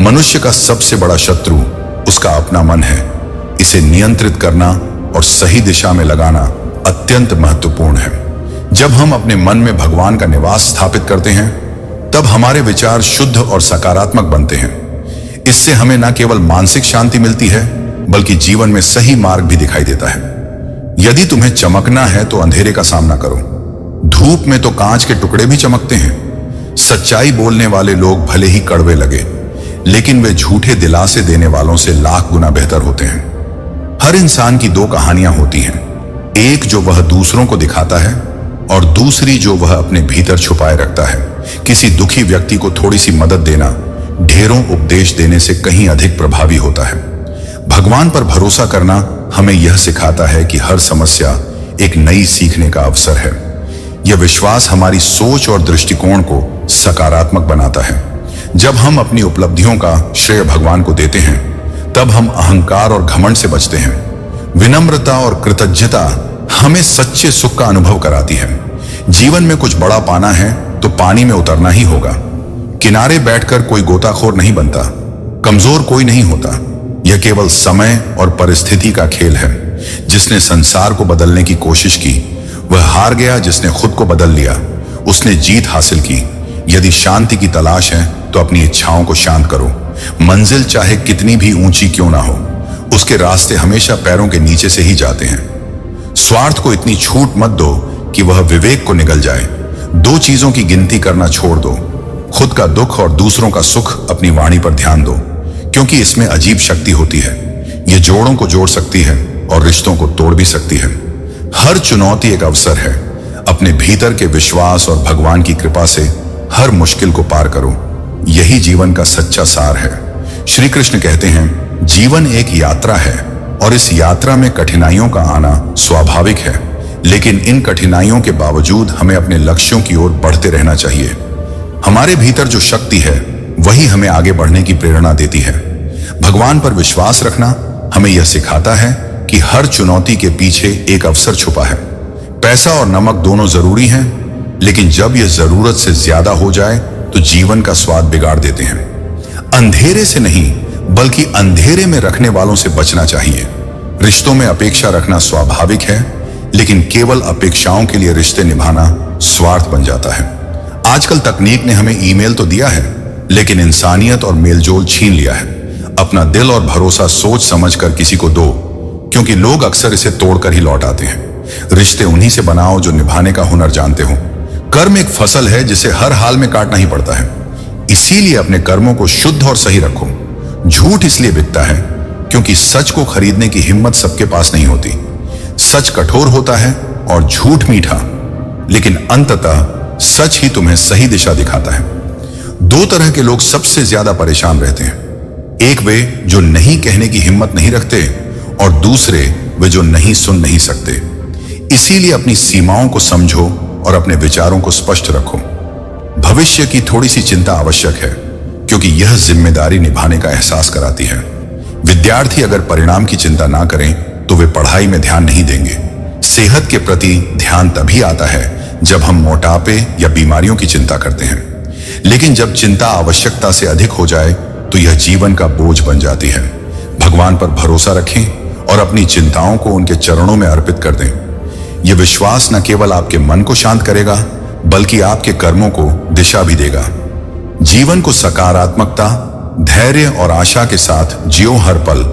A: मनुष्य का सबसे बड़ा शत्रु उसका अपना मन है। इसे नियंत्रित करना और सही दिशा में लगाना अत्यंत महत्वपूर्ण है। जब हम अपने मन में भगवान का निवास स्थापित करते हैं, तब हमारे विचार शुद्ध और सकारात्मक बनते हैं। इससे हमें न केवल मानसिक शांति मिलती है, बल्कि जीवन में सही मार्ग भी दिखाई देता है। यदि तुम्हें चमकना है तो अंधेरे का सामना करो। धूप में तो कांच के टुकड़े भी चमकते हैं। सच्चाई बोलने वाले लोग भले ही कड़वे लगे, लेकिन वे झूठे दिलासे देने वालों से लाख गुना बेहतर होते हैं। हर इंसान की दो कहानियां होती हैं, एक जो वह दूसरों को दिखाता है और दूसरी जो वह अपने भीतर छुपाए रखता है। किसी दुखी व्यक्ति को थोड़ी सी मदद देना ढेरों उपदेश देने से कहीं अधिक प्रभावी होता है। भगवान पर भरोसा करना हमें यह सिखाता है कि हर समस्या एक नई सीखने का अवसर है। यह विश्वास हमारी सोच और दृष्टिकोण को सकारात्मक बनाता है। जब हम अपनी उपलब्धियों का श्रेय भगवान को देते हैं, तब हम अहंकार और घमंड से बचते हैं। विनम्रता और कृतज्ञता हमें सच्चे सुख का अनुभव कराती है। जीवन में कुछ बड़ा पाना है तो पानी में उतरना ही होगा। किनारे बैठकर कोई गोताखोर नहीं बनता, कमजोर कोई नहीं होता। यह केवल समय और परिस्थिति का खेल है। जिसने संसार को बदलने की कोशिश की, वह हार गया। जिसने खुद को बदल लिया, उसने जीत हासिल की। यदि शांति की तलाश है तो अपनी इच्छाओं को शांत करो। मंजिल चाहे कितनी भी ऊंची क्यों ना हो, उसके रास्ते हमेशा पैरों के नीचे से ही जाते हैं। स्वार्थ को इतनी छूट मत दो कि वह विवेक को निगल जाए। दो चीजों की गिनती करना छोड़ दो, खुद का दुख और दूसरों का सुख। अपनी वाणी पर ध्यान दो, क्योंकि इसमें अजीब शक्ति होती है। यह जोड़ों को जोड़ सकती है और रिश्तों को तोड़ भी सकती है। हर चुनौती एक अवसर है। अपने भीतर के विश्वास और भगवान की कृपा से हर मुश्किल को पार करो। यही जीवन का सच्चा सार है। श्री कृष्ण कहते हैं, जीवन एक यात्रा है और इस यात्रा में कठिनाइयों का आना स्वाभाविक है, लेकिन इन कठिनाइयों के बावजूद हमें अपने लक्ष्यों की ओर बढ़ते रहना चाहिए। हमारे भीतर जो शक्ति है वही हमें आगे बढ़ने की प्रेरणा देती है। भगवान पर विश्वास रखना हमें यह सिखाता है कि हर चुनौती के पीछे एक अवसर छुपा है। पैसा और नमक दोनों जरूरी हैं, लेकिन जब यह जरूरत से ज्यादा हो जाए तो जीवन का स्वाद बिगाड़ देते हैं। अंधेरे से नहीं, बल्कि अंधेरे में रखने वालों से बचना चाहिए। रिश्तों में अपेक्षा रखना स्वाभाविक है, लेकिन केवल अपेक्षाओं के लिए रिश्ते निभाना स्वार्थ बन जाता है। आजकल तकनीक ने हमें ईमेल तो दिया है, लेकिन इंसानियत और मेलजोल छीन लिया है। अपना दिल और भरोसा सोच समझकर किसी को दो, क्योंकि लोग अक्सर इसे तोड़कर ही लौट आते हैं। रिश्ते उन्हीं से बनाओ जो निभाने का हुनर जानते हो। कर्म एक फसल है जिसे हर हाल में काटना ही पड़ता है। इसीलिए अपने कर्मों को शुद्ध और सही रखो। झूठ इसलिए बिकता है क्योंकि सच को खरीदने की हिम्मत सबके पास नहीं होती। सच कठोर होता है और झूठ मीठा, लेकिन अंततः सच ही तुम्हें सही दिशा दिखाता है। दो तरह के लोग सबसे ज्यादा परेशान रहते हैं। एक वे जो नहीं कहने की हिम्मत नहीं रखते, और दूसरे वे जो नहीं सुन नहीं सकते। इसीलिए अपनी सीमाओं को समझो और अपने विचारों को स्पष्ट रखो। भविष्य की थोड़ी सी चिंता आवश्यक है, क्योंकि यह जिम्मेदारी निभाने का एहसास कराती है। विद्यार्थी अगर परिणाम की चिंता ना करें तो वे पढ़ाई में ध्यान नहीं देंगे। सेहत के प्रति ध्यान तभी आता है जब हम मोटापे या बीमारियों की चिंता करते हैं, लेकिन जब चिंता आवश्यकता से अधिक हो जाए तो यह जीवन का बोझ बन जाती है। भगवान पर भरोसा रखें और अपनी चिंताओं को उनके चरणों में अर्पित कर दें। यह विश्वास न केवल आपके मन को शांत करेगा बल्कि आपके कर्मों को दिशा भी देगा। जीवन को सकारात्मकता, धैर्य और आशा के साथ जियो। हर पल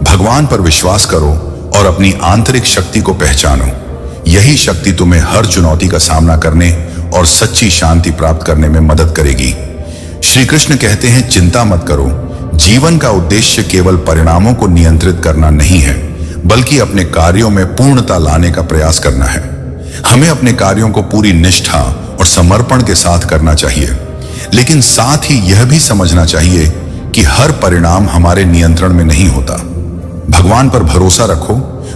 A: भगवान पर विश्वास करो और अपनी आंतरिक शक्ति को पहचानो। यही शक्ति तुम्हें हर चुनौती का सामना करने और सच्ची शांति प्राप्त करने में मदद करेगी। श्री कृष्ण कहते हैं, चिंता मत करो। जीवन का उद्देश्य केवल परिणामों को नियंत्रित करना नहीं है, बल्कि अपने कार्यों में पूर्णता लाने का प्रयास करना है। हमें अपने कार्यों को पूरी निष्ठा और समर्पण के साथ करना चाहिए, लेकिन साथ ही यह भी समझना चाहिए कि हर परिणाम हमारे नियंत्रण में नहीं होता। भगवान पर भरोसा रखो,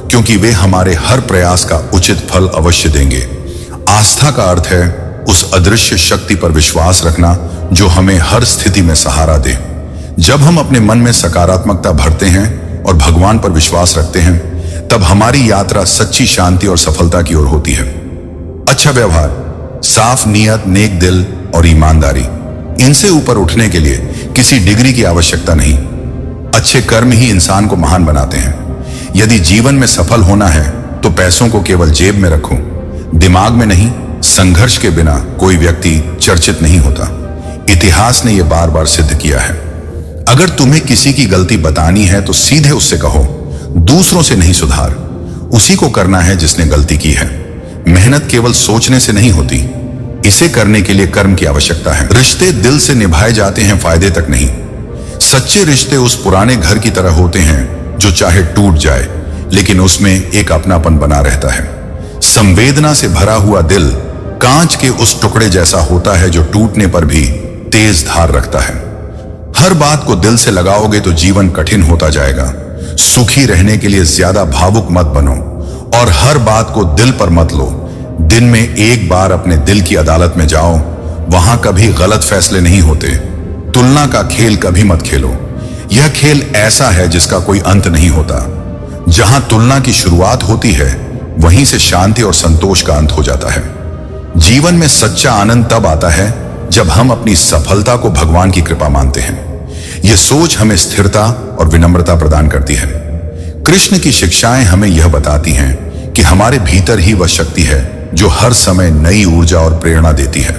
A: क्योंकि वे हमारे हर प्रयास का उचित फल अवश्य देंगे। आस्था का अर्थ है उस अदृश्य शक्ति पर विश्वास रखना जो हमें हर स्थिति में सहारा दे। जब हम अपने मन में सकारात्मकता भरते हैं और भगवान पर विश्वास रखते हैं, तब हमारी यात्रा सच्ची शांति और सफलता की ओर होती है। अच्छा व्यवहार, साफ नीयत, नेक दिल और ईमानदारी, इनसे ऊपर उठने के लिए किसी डिग्री की आवश्यकता नहीं। अच्छे कर्म ही इंसान को महान बनाते हैं। यदि जीवन में सफल होना है तो पैसों को केवल जेब में रखो, दिमाग में नहीं। संघर्ष के बिना कोई व्यक्ति चर्चित नहीं होता। इतिहास ने यह बार बार सिद्ध किया है। अगर तुम्हें किसी की गलती बतानी है तो सीधे उससे कहो, दूसरों से नहीं। सुधार उसी को करना है जिसने गलती की है। मेहनत केवल सोचने से नहीं होती, इसे करने के लिए कर्म की आवश्यकता है। रिश्ते दिल से निभाए जाते हैं, फायदे तक नहीं। सच्चे रिश्ते उस पुराने घर की तरह होते हैं जो चाहे टूट जाए, लेकिन उसमें एक अपनापन बना रहता है। संवेदना से भरा हुआ दिल कांच के उस टुकड़े जैसा होता है जो टूटने पर भी तेज धार रखता है। हर बात को दिल से लगाओगे तो जीवन कठिन होता जाएगा। सुखी रहने के लिए ज्यादा भावुक मत बनो और हर बात को दिल पर मत लो। दिन में एक बार अपने दिल की अदालत में जाओ, वहां कभी गलत फैसले नहीं होते। तुलना का खेल कभी मत खेलो, यह खेल ऐसा है जिसका कोई अंत नहीं होता। जहां तुलना की शुरुआत होती है, वहीं से शांति और संतोष का अंत हो जाता है। जीवन में सच्चा आनंद तब आता है जब हम अपनी सफलता को भगवान की कृपा मानते हैं। यह सोच हमें स्थिरता और विनम्रता प्रदान करती है। कृष्ण की शिक्षाएं हमें यह बताती हैं कि हमारे भीतर ही वह शक्ति है जो हर समय नई ऊर्जा और प्रेरणा देती है।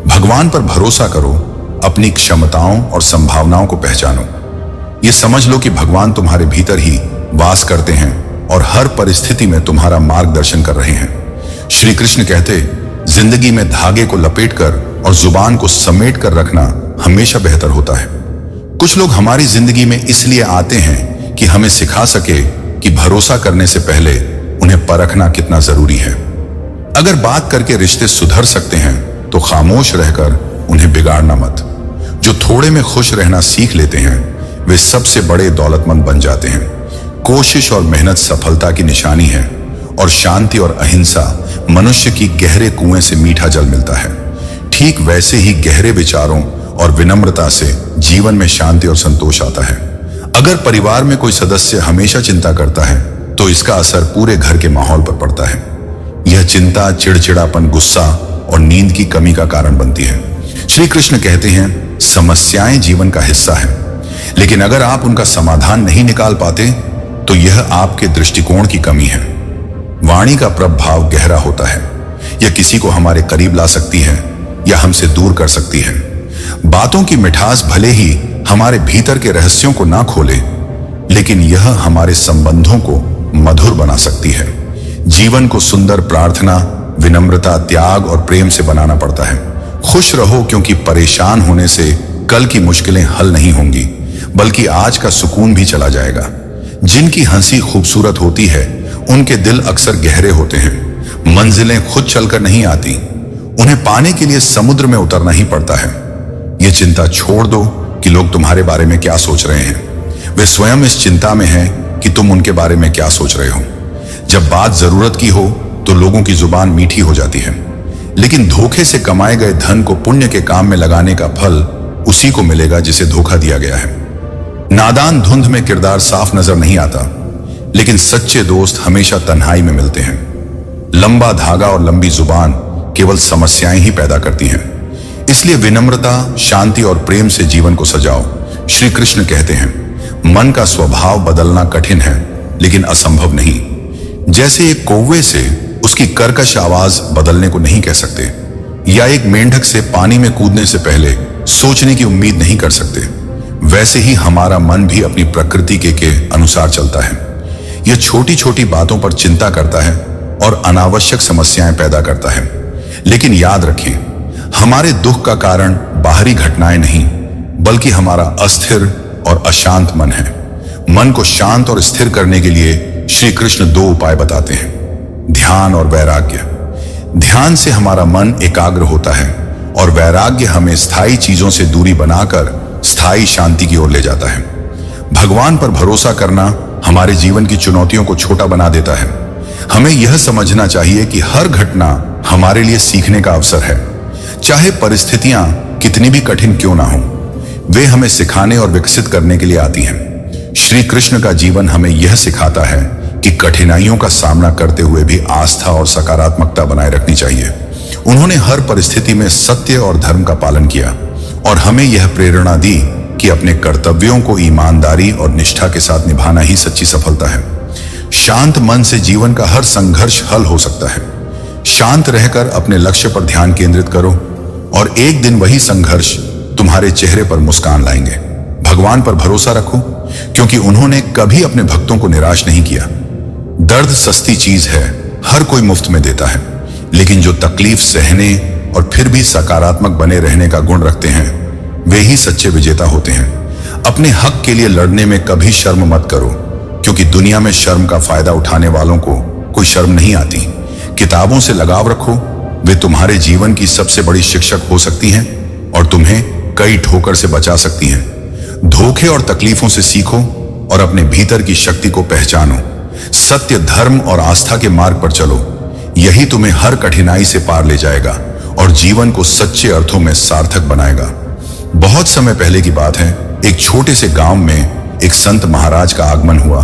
A: भगवान पर भरोसा करो, अपनी क्षमताओं और संभावनाओं को पहचानो। यह समझ लो कि भगवान तुम्हारे भीतर ही वास करते हैं और हर परिस्थिति में तुम्हारा मार्गदर्शन कर रहे हैं। श्री कृष्ण कहते, जिंदगी में धागे को लपेटकर और जुबान को समेट कर रखना हमेशा बेहतर होता है। कुछ लोग हमारी जिंदगी में इसलिए आते हैं कि हमें सिखा सके कि भरोसा करने से पहले उन्हें परखना कितना जरूरी है। अगर बात करके रिश्ते सुधर सकते हैं तो खामोश रहकर उन्हें बिगाड़ना मत। जो थोड़े में खुश रहना सीख लेते हैं वे सबसे बड़े दौलतमंद बन जाते हैं। कोशिश और मेहनत सफलता की निशानी है और शांति और अहिंसा मनुष्य की गहरे कुएं से मीठा जल मिलता है। ठीक वैसे ही गहरे विचारों और विनम्रता से जीवन में शांति और संतोष आता है। अगर परिवार में कोई सदस्य हमेशा चिंता करता है तो इसका असर पूरे घर के माहौल पर पड़ता है। यह चिंता चिड़चिड़ापन, गुस्सा और नींद की कमी का कारण बनती है। श्री कृष्ण कहते हैं, समस्याएं जीवन का हिस्सा है, लेकिन अगर आप उनका समाधान नहीं निकाल पाते तो यह आपके दृष्टिकोण की कमी है। वाणी का प्रभाव गहरा होता है। यह किसी को हमारे करीब ला सकती है या हमसे दूर कर सकती है। बातों की मिठास भले ही हमारे भीतर के रहस्यों को ना खोले, लेकिन यह हमारे संबंधों को मधुर बना सकती है। जीवन को सुंदर प्रार्थना, विनम्रता, त्याग और प्रेम से बनाना पड़ता है। खुश रहो, क्योंकि परेशान होने से कल की मुश्किलें हल नहीं होंगी, बल्कि आज का सुकून भी चला जाएगा। जिनकी हंसी खूबसूरत होती है उनके दिल अक्सर गहरे होते हैं। मंजिलें खुद चलकर नहीं आती, उन्हें पाने के लिए समुद्र में उतरना ही पड़ता है। यह चिंता छोड़ दो कि लोग तुम्हारे बारे में क्या सोच रहे हैं। वे स्वयं इस चिंता में हैं कि तुम उनके बारे में क्या सोच रहे हो। जब बात जरूरत की हो तो लोगों की जुबान मीठी हो जाती है, लेकिन धोखे से कमाए गए धन को पुण्य के काम में लगाने का फल उसी को मिलेगा जिसे धोखा दिया गया है। नादान धुंध में किरदार साफ नजर नहीं आता, लेकिन सच्चे दोस्त हमेशा तन्हाई में मिलते हैं। लंबा धागा और लंबी जुबान केवल समस्याएं ही पैदा करती हैं। इसलिए विनम्रता, शांति और प्रेम से जीवन को सजाओ। श्री कृष्ण कहते हैं, मन का स्वभाव बदलना कठिन है लेकिन असंभव नहीं। जैसे एक कौवे से उसकी कर्कश आवाज बदलने को नहीं कह सकते, या एक मेंढक से पानी में कूदने से पहले सोचने की उम्मीद नहीं कर सकते। वैसे ही हमारा मन भी अपनी प्रकृति के अनुसार चलता है। यह छोटी छोटी बातों पर चिंता करता है और अनावश्यक समस्याएं पैदा करता है। लेकिन याद रखें, हमारे दुख का कारण बाहरी घटनाएं नहीं, बल्कि हमारा अस्थिर और अशांत मन है। मन को शांत और स्थिर करने के लिए श्री कृष्ण 2 उपाय बताते हैं, ध्यान और वैराग्य। ध्यान से हमारा मन एकाग्र होता है और वैराग्य हमें स्थायी चीजों से दूरी बनाकर स्थायी शांति की ओर ले जाता है। भगवान पर भरोसा करना हमारे जीवन की चुनौतियों को छोटा बना देता है। हमें यह समझना चाहिए कि हर घटना हमारे लिए सीखने का अवसर है। चाहे परिस्थितियां कितनी भी कठिन क्यों ना हो, वे हमें सिखाने और विकसित करने के लिए आती हैं। श्री कृष्ण का जीवन हमें यह सिखाता है कि कठिनाइयों का सामना करते हुए भी आस्था और सकारात्मकता बनाए रखनी चाहिए। उन्होंने हर परिस्थिति में सत्य और धर्म का पालन किया और हमें यह प्रेरणा दी कि अपने कर्तव्यों को ईमानदारी और निष्ठा के साथ निभाना ही सच्ची सफलता है। शांत मन से जीवन का हर संघर्ष हल हो सकता है। शांत रहकर अपने लक्ष्य पर ध्यान केंद्रित करो और एक दिन वही संघर्ष तुम्हारे चेहरे पर मुस्कान लाएंगे। भगवान पर भरोसा रखो, क्योंकि उन्होंने कभी अपने भक्तों को निराश नहीं किया। दर्द सस्ती चीज है, हर कोई मुफ्त में देता है, लेकिन जो तकलीफ सहने और फिर भी सकारात्मक बने रहने का गुण रखते हैं, वे ही सच्चे विजेता होते हैं। अपने हक के लिए लड़ने में कभी शर्म मत करो, क्योंकि दुनिया में शर्म का फायदा उठाने वालों को कोई शर्म नहीं आती। किताबों से लगाव रखो, वे तुम्हारे जीवन की सबसे बड़ी शिक्षक हो सकती हैं और तुम्हें कई ठोकर से बचा सकती हैं। धोखे और तकलीफों से सीखो और अपने भीतर की शक्ति को पहचानो। सत्य, धर्म और आस्था के मार्ग पर चलो, यही तुम्हें हर कठिनाई से पार ले जाएगा और जीवन को सच्चे अर्थों में सार्थक बनाएगा। बहुत समय पहले की बात है, एक छोटे से गांव में एक संत महाराज का आगमन हुआ।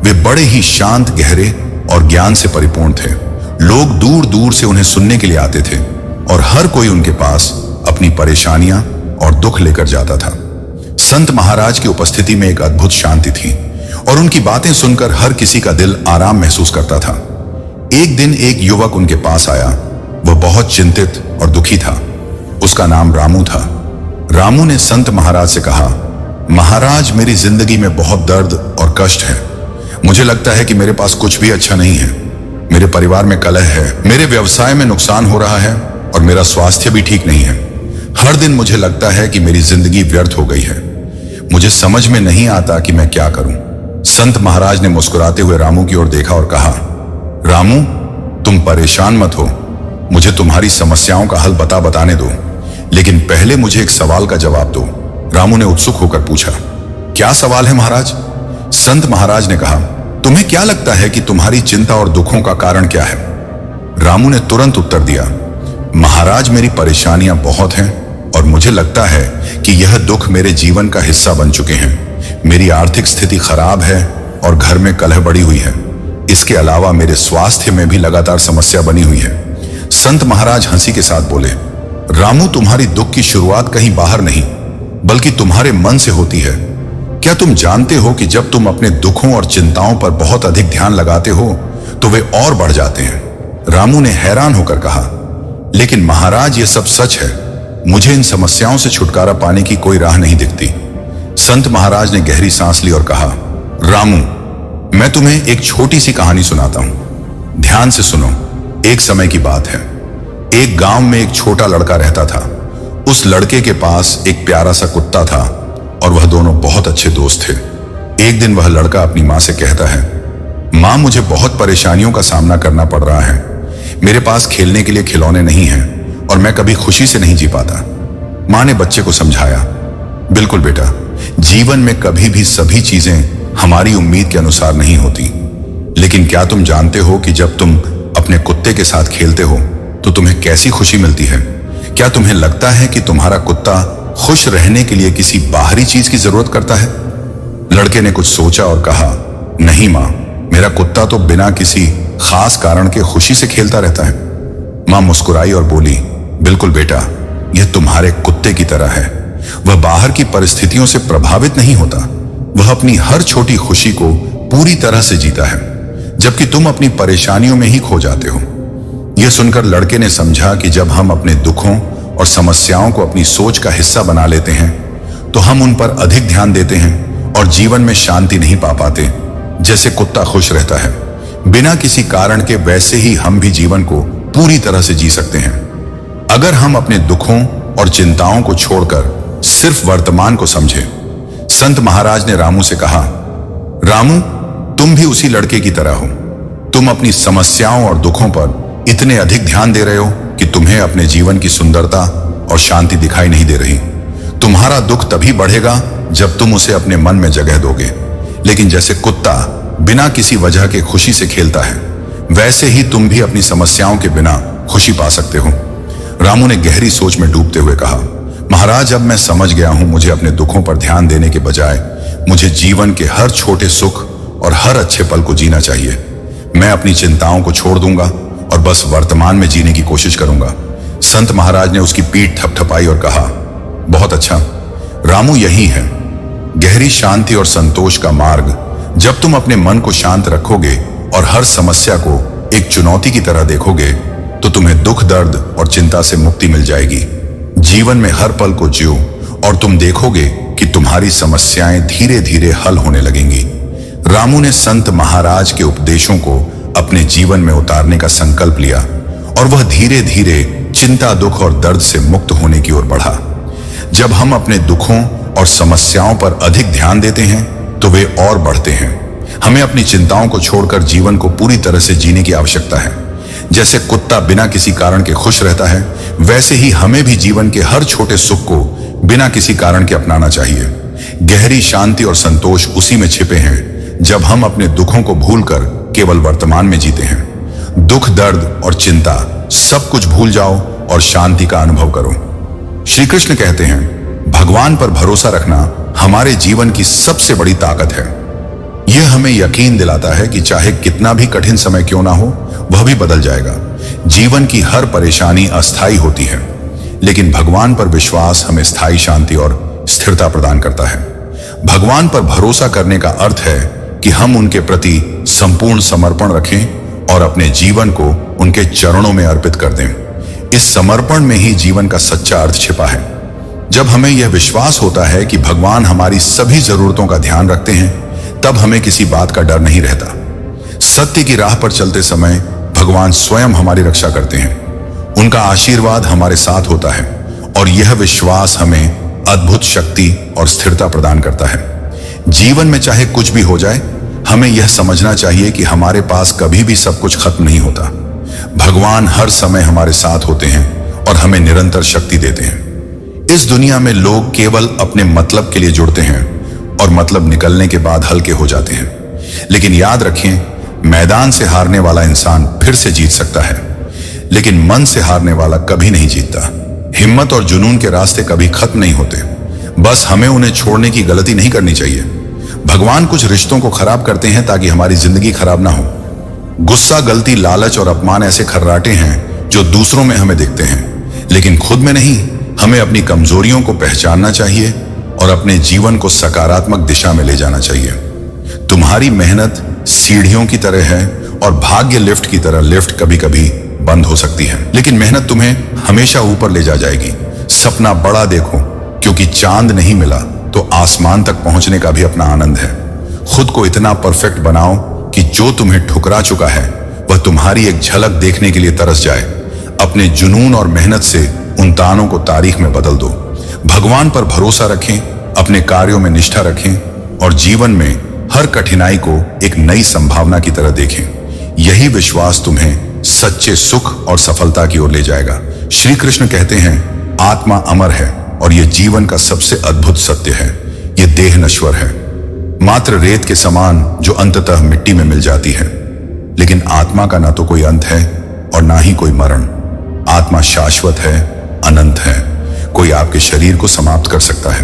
A: वे बड़े ही शांत, गहरे और ज्ञान से परिपूर्ण थे। लोग दूर दूर से उन्हें सुनने के लिए आते थे और हर कोई उनके पास अपनी परेशानियां और दुख लेकर जाता था। संत महाराज की उपस्थिति में एक अद्भुत शांति थी और उनकी बातें सुनकर हर किसी का दिल आराम महसूस करता था। एक दिन एक युवक उनके पास आया। वह बहुत चिंतित और दुखी था। उसका नाम रामू था। रामू ने संत महाराज से कहा, महाराज, मेरी जिंदगी में बहुत दर्द और कष्ट है। मुझे लगता है कि मेरे पास कुछ भी अच्छा नहीं है। मेरे परिवार में कलह है, मेरे व्यवसाय में नुकसान हो रहा है और मेरा स्वास्थ्य भी ठीक नहीं है। हर दिन मुझे लगता है कि मेरी जिंदगी व्यर्थ हो गई है। मुझे समझ में नहीं आता कि मैं क्या करूं। संत महाराज ने मुस्कुराते हुए रामू की ओर देखा और कहा, रामू, तुम परेशान मत हो। मुझे तुम्हारी समस्याओं का हल बताने दो, लेकिन पहले मुझे एक सवाल का जवाब दो। रामू ने उत्सुक होकर पूछा, क्या सवाल है महाराज? संत महाराज ने कहा, तुम्हें क्या लगता है कि तुम्हारी चिंता और दुखों का कारण क्या है? रामू ने तुरंत उत्तर दिया, महाराज, मेरी परेशानियां बहुत हैं और मुझे लगता है कि यह दुख मेरे जीवन का हिस्सा बन चुके हैं। मेरी आर्थिक स्थिति खराब है और घर में कलह बढ़ी हुई है। इसके अलावा मेरे स्वास्थ्य में भी लगातार समस्या बनी हुई है। संत महाराज हंसी के साथ बोले, रामू, तुम्हारी दुख की शुरुआत कहीं बाहर नहीं, बल्कि तुम्हारे मन से होती है। क्या तुम जानते हो कि जब तुम अपने दुखों और चिंताओं पर बहुत अधिक ध्यान लगाते हो तो वे और बढ़ जाते हैं? रामू ने हैरान होकर कहा, लेकिन महाराज, ये सब सच है। मुझे इन समस्याओं से छुटकारा पाने की कोई राह नहीं दिखती। संत महाराज ने गहरी सांस ली और कहा, रामू, मैं तुम्हें एक छोटी सी कहानी सुनाता हूं। ध्यान से सुनो। एक समय की बात है। एक गांव में एक छोटा लड़का रहता था। उस लड़के के पास एक प्यारा सा कुत्ता था और वह दोनों बहुत अच्छे दोस्त थे। एक दिन वह लड़का अपनी माँ से कहता है, माँ, मुझे बहुत परेशानियों का सामना करना पड़ रहा है। मेरे पास खेलने के लिए खिलौने नहीं हैं और मैं कभी खुशी से नहीं जी पाता। माँ ने बच्चे को समझाया, बिल्कुल बेटा, जीवन में कभी भी सभी चीजें हमारी उम्मीद के अनुसार नहीं होती। लेकिन क्या तुम जानते हो कि जब तुम अपने कुत्ते के साथ खेलते हो तो तुम्हें कैसी खुशी मिलती है? क्या तुम्हें लगता है कि तुम्हारा कुत्ता खुश रहने के लिए किसी बाहरी चीज की जरूरत करता है? लड़के ने कुछ सोचा और कहा, नहीं माँ, मेरा कुत्ता तो बिना किसी खास कारण के खुशी से खेलता रहता है। माँ मुस्कुराई और बोली, बिल्कुल बेटा, यह तुम्हारे कुत्ते की तरह है। वह बाहर की परिस्थितियों से प्रभावित नहीं होता। वह अपनी हर छोटी खुशी को पूरी तरह से जीता है, जबकि तुम अपनी परेशानियों में ही खो जाते हो। यह सुनकर लड़के ने समझा कि जब हम अपने दुखों और समस्याओं को अपनी सोच का हिस्सा बना लेते हैं तो हम उन पर अधिक ध्यान देते हैं और जीवन में शांति नहीं पा पाते। जैसे कुत्ता खुश रहता है बिना किसी कारण के, वैसे ही हम भी जीवन को पूरी तरह से जी सकते हैं अगर हम अपने दुखों और चिंताओं को छोड़कर सिर्फ वर्तमान को समझें। संत महाराज ने रामू से कहा, रामू, तुम भी उसी लड़के की तरह हो। तुम अपनी समस्याओं और दुखों पर इतने अधिक ध्यान दे रहे हो कि तुम्हें अपने जीवन की सुंदरता और शांति दिखाई नहीं दे रही। तुम्हारा दुख तभी बढ़ेगा जब तुम उसे अपने मन में जगह दोगे। लेकिन जैसे कुत्ता बिना किसी वजह के खुशी से खेलता है, वैसे ही तुम भी अपनी समस्याओं के बिना खुशी पा सकते हो। रामू ने गहरी सोच में डूबते हुए कहा, महाराज, अब मैं समझ गया हूं, मुझे अपने दुखों पर ध्यान देने के बजाय मुझे जीवन के हर छोटे सुख और हर अच्छे पल को जीना चाहिए। मैं अपनी चिंताओं को छोड़ दूंगा और बस वर्तमान में जीने की कोशिश करूंगा। संत महाराज ने उसकी पीठ थपथपाई और कहा, बहुत अच्छा रामू, यही है गहरी शांति और संतोष का मार्ग। जब तुम अपने मन को शांत रखोगे और हर समस्या को एक चुनौती की तरह देखोगे तो तुम्हें दुख, दर्द और चिंता से मुक्ति मिल जाएगी। जीवन में हर पल को जियो और तुम देखोगे कि तुम्हारी समस्याएं धीरे धीरे हल होने लगेंगी। रामू ने संत महाराज के उपदेशों को अपने जीवन में उतारने का संकल्प लिया और वह धीरे धीरे चिंता, दुख और दर्द से मुक्त होने की ओर बढ़ा। जब हम अपने दुखों और समस्याओं पर अधिक ध्यान देते हैं तो वे और बढ़ते हैं। हमें अपनी चिंताओं को छोड़कर जीवन को पूरी तरह से जीने की आवश्यकता है। जैसे कुत्ता बिना किसी कारण के खुश रहता है, वैसे ही हमें भी जीवन के हर छोटे सुख को बिना किसी कारण के अपनाना चाहिए। गहरी शांति और संतोष उसी में छिपे हैं जब हम अपने दुखों को भूलकर केवल वर्तमान में जीते हैं। दुख, दर्द और चिंता सब कुछ भूल जाओ और शांति का अनुभव करो। श्री कृष्ण कहते हैं, भगवान पर भरोसा रखना हमारे जीवन की सबसे बड़ी ताकत है। यह हमें यकीन दिलाता है कि चाहे कितना भी कठिन समय क्यों ना हो, वह भी बदल जाएगा। जीवन की हर परेशानी अस्थायी होती है, लेकिन भगवान पर विश्वास हमें स्थायी शांति और स्थिरता प्रदान करता है। भगवान पर भरोसा करने का अर्थ है कि हम उनके प्रति संपूर्ण समर्पण रखें और अपने जीवन को उनके चरणों में अर्पित कर दें। इस समर्पण में ही जीवन का सच्चा अर्थ छिपा है। जब हमें यह विश्वास होता है कि भगवान हमारी सभी जरूरतों का ध्यान रखते हैं, तब हमें किसी बात का डर नहीं रहता। सत्य की राह पर चलते समय भगवान स्वयं हमारी रक्षा करते हैं। उनका आशीर्वाद हमारे साथ होता है और यह विश्वास हमें अद्भुत शक्ति और स्थिरता प्रदान करता है। जीवन में चाहे कुछ भी हो जाए, हमें यह समझना चाहिए कि हमारे पास कभी भी सब कुछ खत्म नहीं होता। भगवान हर समय हमारे साथ होते हैं और हमें निरंतर शक्ति देते हैं। इस दुनिया में लोग केवल अपने मतलब के लिए जुड़ते हैं और मतलब निकलने के बाद हल्के हो जाते हैं। लेकिन याद रखें, मैदान से हारने वाला इंसान फिर से जीत सकता है, लेकिन मन से हारने वाला कभी नहीं जीतता। हिम्मत और जुनून के रास्ते कभी खत्म नहीं होते, बस हमें उन्हें छोड़ने की गलती नहीं करनी चाहिए। भगवान कुछ रिश्तों को खराब करते हैं ताकि हमारी जिंदगी खराब ना हो। गुस्सा, गलती, लालच और अपमान ऐसे खर्राटे हैं जो दूसरों में हमें दिखते हैं, लेकिन खुद में नहीं। हमें अपनी कमजोरियों को पहचानना चाहिए और अपने जीवन को सकारात्मक दिशा में ले जाना चाहिए। तुम्हारी मेहनत सीढ़ियों की तरह है और भाग्य लिफ्ट की तरह। लिफ्ट कभी कभी बंद हो सकती है, लेकिन मेहनत तुम्हें हमेशा ऊपर ले जाएगी। सपना बड़ा देखो, क्योंकि चांद नहीं मिला तो आसमान तक पहुंचने का भी अपना आनंद है। खुद को इतना परफेक्ट बनाओ कि जो तुम्हें ठुकरा चुका है वह तुम्हारी एक झलक देखने के लिए तरस जाए। अपने जुनून और मेहनत से उन तानों को तारीख में बदल दो। भगवान पर भरोसा रखें, अपने कार्यों में निष्ठा रखें और जीवन में हर कठिनाई को एक नई संभावना की तरह देखें। यही विश्वास तुम्हें सच्चे सुख और सफलता की ओर ले जाएगा। श्री कृष्ण कहते हैं, आत्मा अमर है और यह जीवन का सबसे अद्भुत सत्य है। यह देह नश्वर है, मात्र रेत के समान जो अंततः मिट्टी में मिल जाती है। लेकिन आत्मा का ना तो कोई अंत है और ना ही कोई मरण। आत्मा शाश्वत है, अनंत है। कोई आपके शरीर को समाप्त कर सकता है,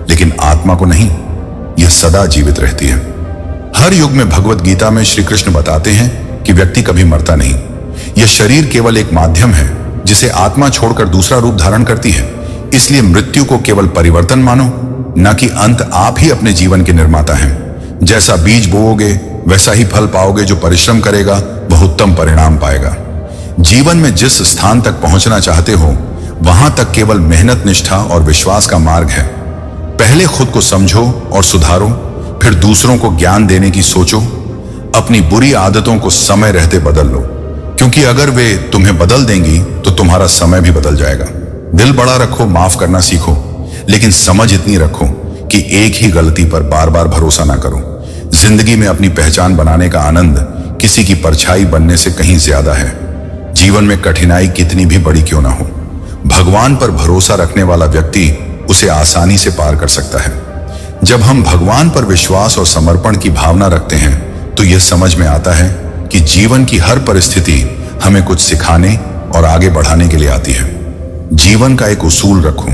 A: लेकिन आत्मा को नहीं। यह सदा जीवित रहती है। हर युग में भगवत गीता में श्री कृष्ण बताते हैं कि व्यक्ति कभी मरता नहीं। यह शरीर केवल एक माध्यम है जिसे आत्मा छोड़कर दूसरा रूप धारण करती है। इसलिए मृत्यु को केवल परिवर्तन मानो, न कि अंत। आप ही अपने जीवन के निर्माता हैं। जैसा बीज बोओगे वैसा ही फल पाओगे। जो परिश्रम करेगा वह उत्तम परिणाम पाएगा। जीवन में जिस स्थान तक पहुंचना चाहते हो वहां तक केवल मेहनत, निष्ठा और विश्वास का मार्ग है। पहले खुद को समझो और सुधारो, फिर दूसरों को ज्ञान देने की सोचो। अपनी बुरी आदतों को समय रहते बदल लो, क्योंकि अगर वे तुम्हें बदल देंगी तो तुम्हारा समय भी बदल जाएगा। दिल बड़ा रखो, माफ करना सीखो, लेकिन समझ इतनी रखो कि एक ही गलती पर बार बार भरोसा ना करो। जिंदगी में अपनी पहचान बनाने का आनंद किसी की परछाई बनने से कहीं ज्यादा है। जीवन में कठिनाई कितनी भी बड़ी क्यों ना हो, भगवान पर भरोसा रखने वाला व्यक्ति उसे आसानी से पार कर सकता है। जब हम भगवान पर विश्वास और समर्पण की भावना रखते हैं तो यह समझ में आता है कि जीवन की हर परिस्थिति हमें कुछ सिखाने और आगे बढ़ाने के लिए आती है। जीवन का एक उसूल रखो,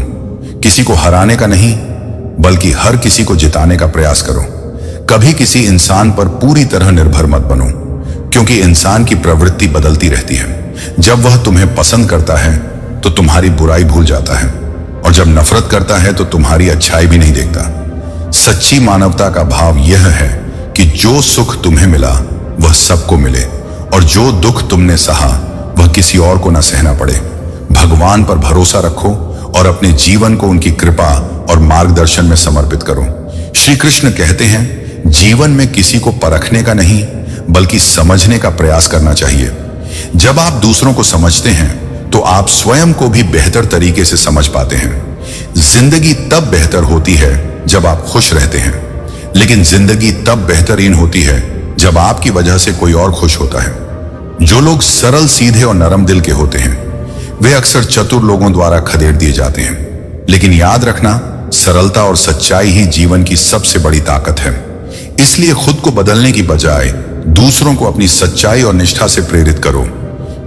A: किसी को हराने का नहीं बल्कि हर किसी को जिताने का प्रयास करो। कभी किसी इंसान पर पूरी तरह निर्भर मत बनो, क्योंकि इंसान की प्रवृत्ति बदलती रहती है। जब वह तुम्हें पसंद करता है तो तुम्हारी बुराई भूल जाता है, और जब नफरत करता है तो तुम्हारी अच्छाई भी नहीं देखता। सच्ची मानवता का भाव यह है कि जो सुख तुम्हें मिला वह सबको मिले, और जो दुख तुमने सहा वह किसी और को न सहना पड़े। भगवान पर भरोसा रखो और अपने जीवन को उनकी कृपा और मार्गदर्शन में समर्पित करो। श्री कृष्ण कहते हैं, जीवन में किसी को परखने का नहीं बल्कि समझने का प्रयास करना चाहिए। जब आप दूसरों को समझते हैं तो आप स्वयं को भी बेहतर तरीके से समझ पाते हैं। जिंदगी तब बेहतर होती है जब आप खुश रहते हैं, लेकिन जिंदगी तब बेहतरीन होती है जब आपकी वजह से कोई और खुश होता है। जो लोग सरल, सीधे और नरम दिल के होते हैं वे अक्सर चतुर लोगों द्वारा खदेड़ दिए जाते हैं। लेकिन याद रखना, सरलता और सच्चाई ही जीवन की सबसे बड़ी ताकत है। इसलिए खुद को बदलने की बजाय दूसरों को अपनी सच्चाई और निष्ठा से प्रेरित करो।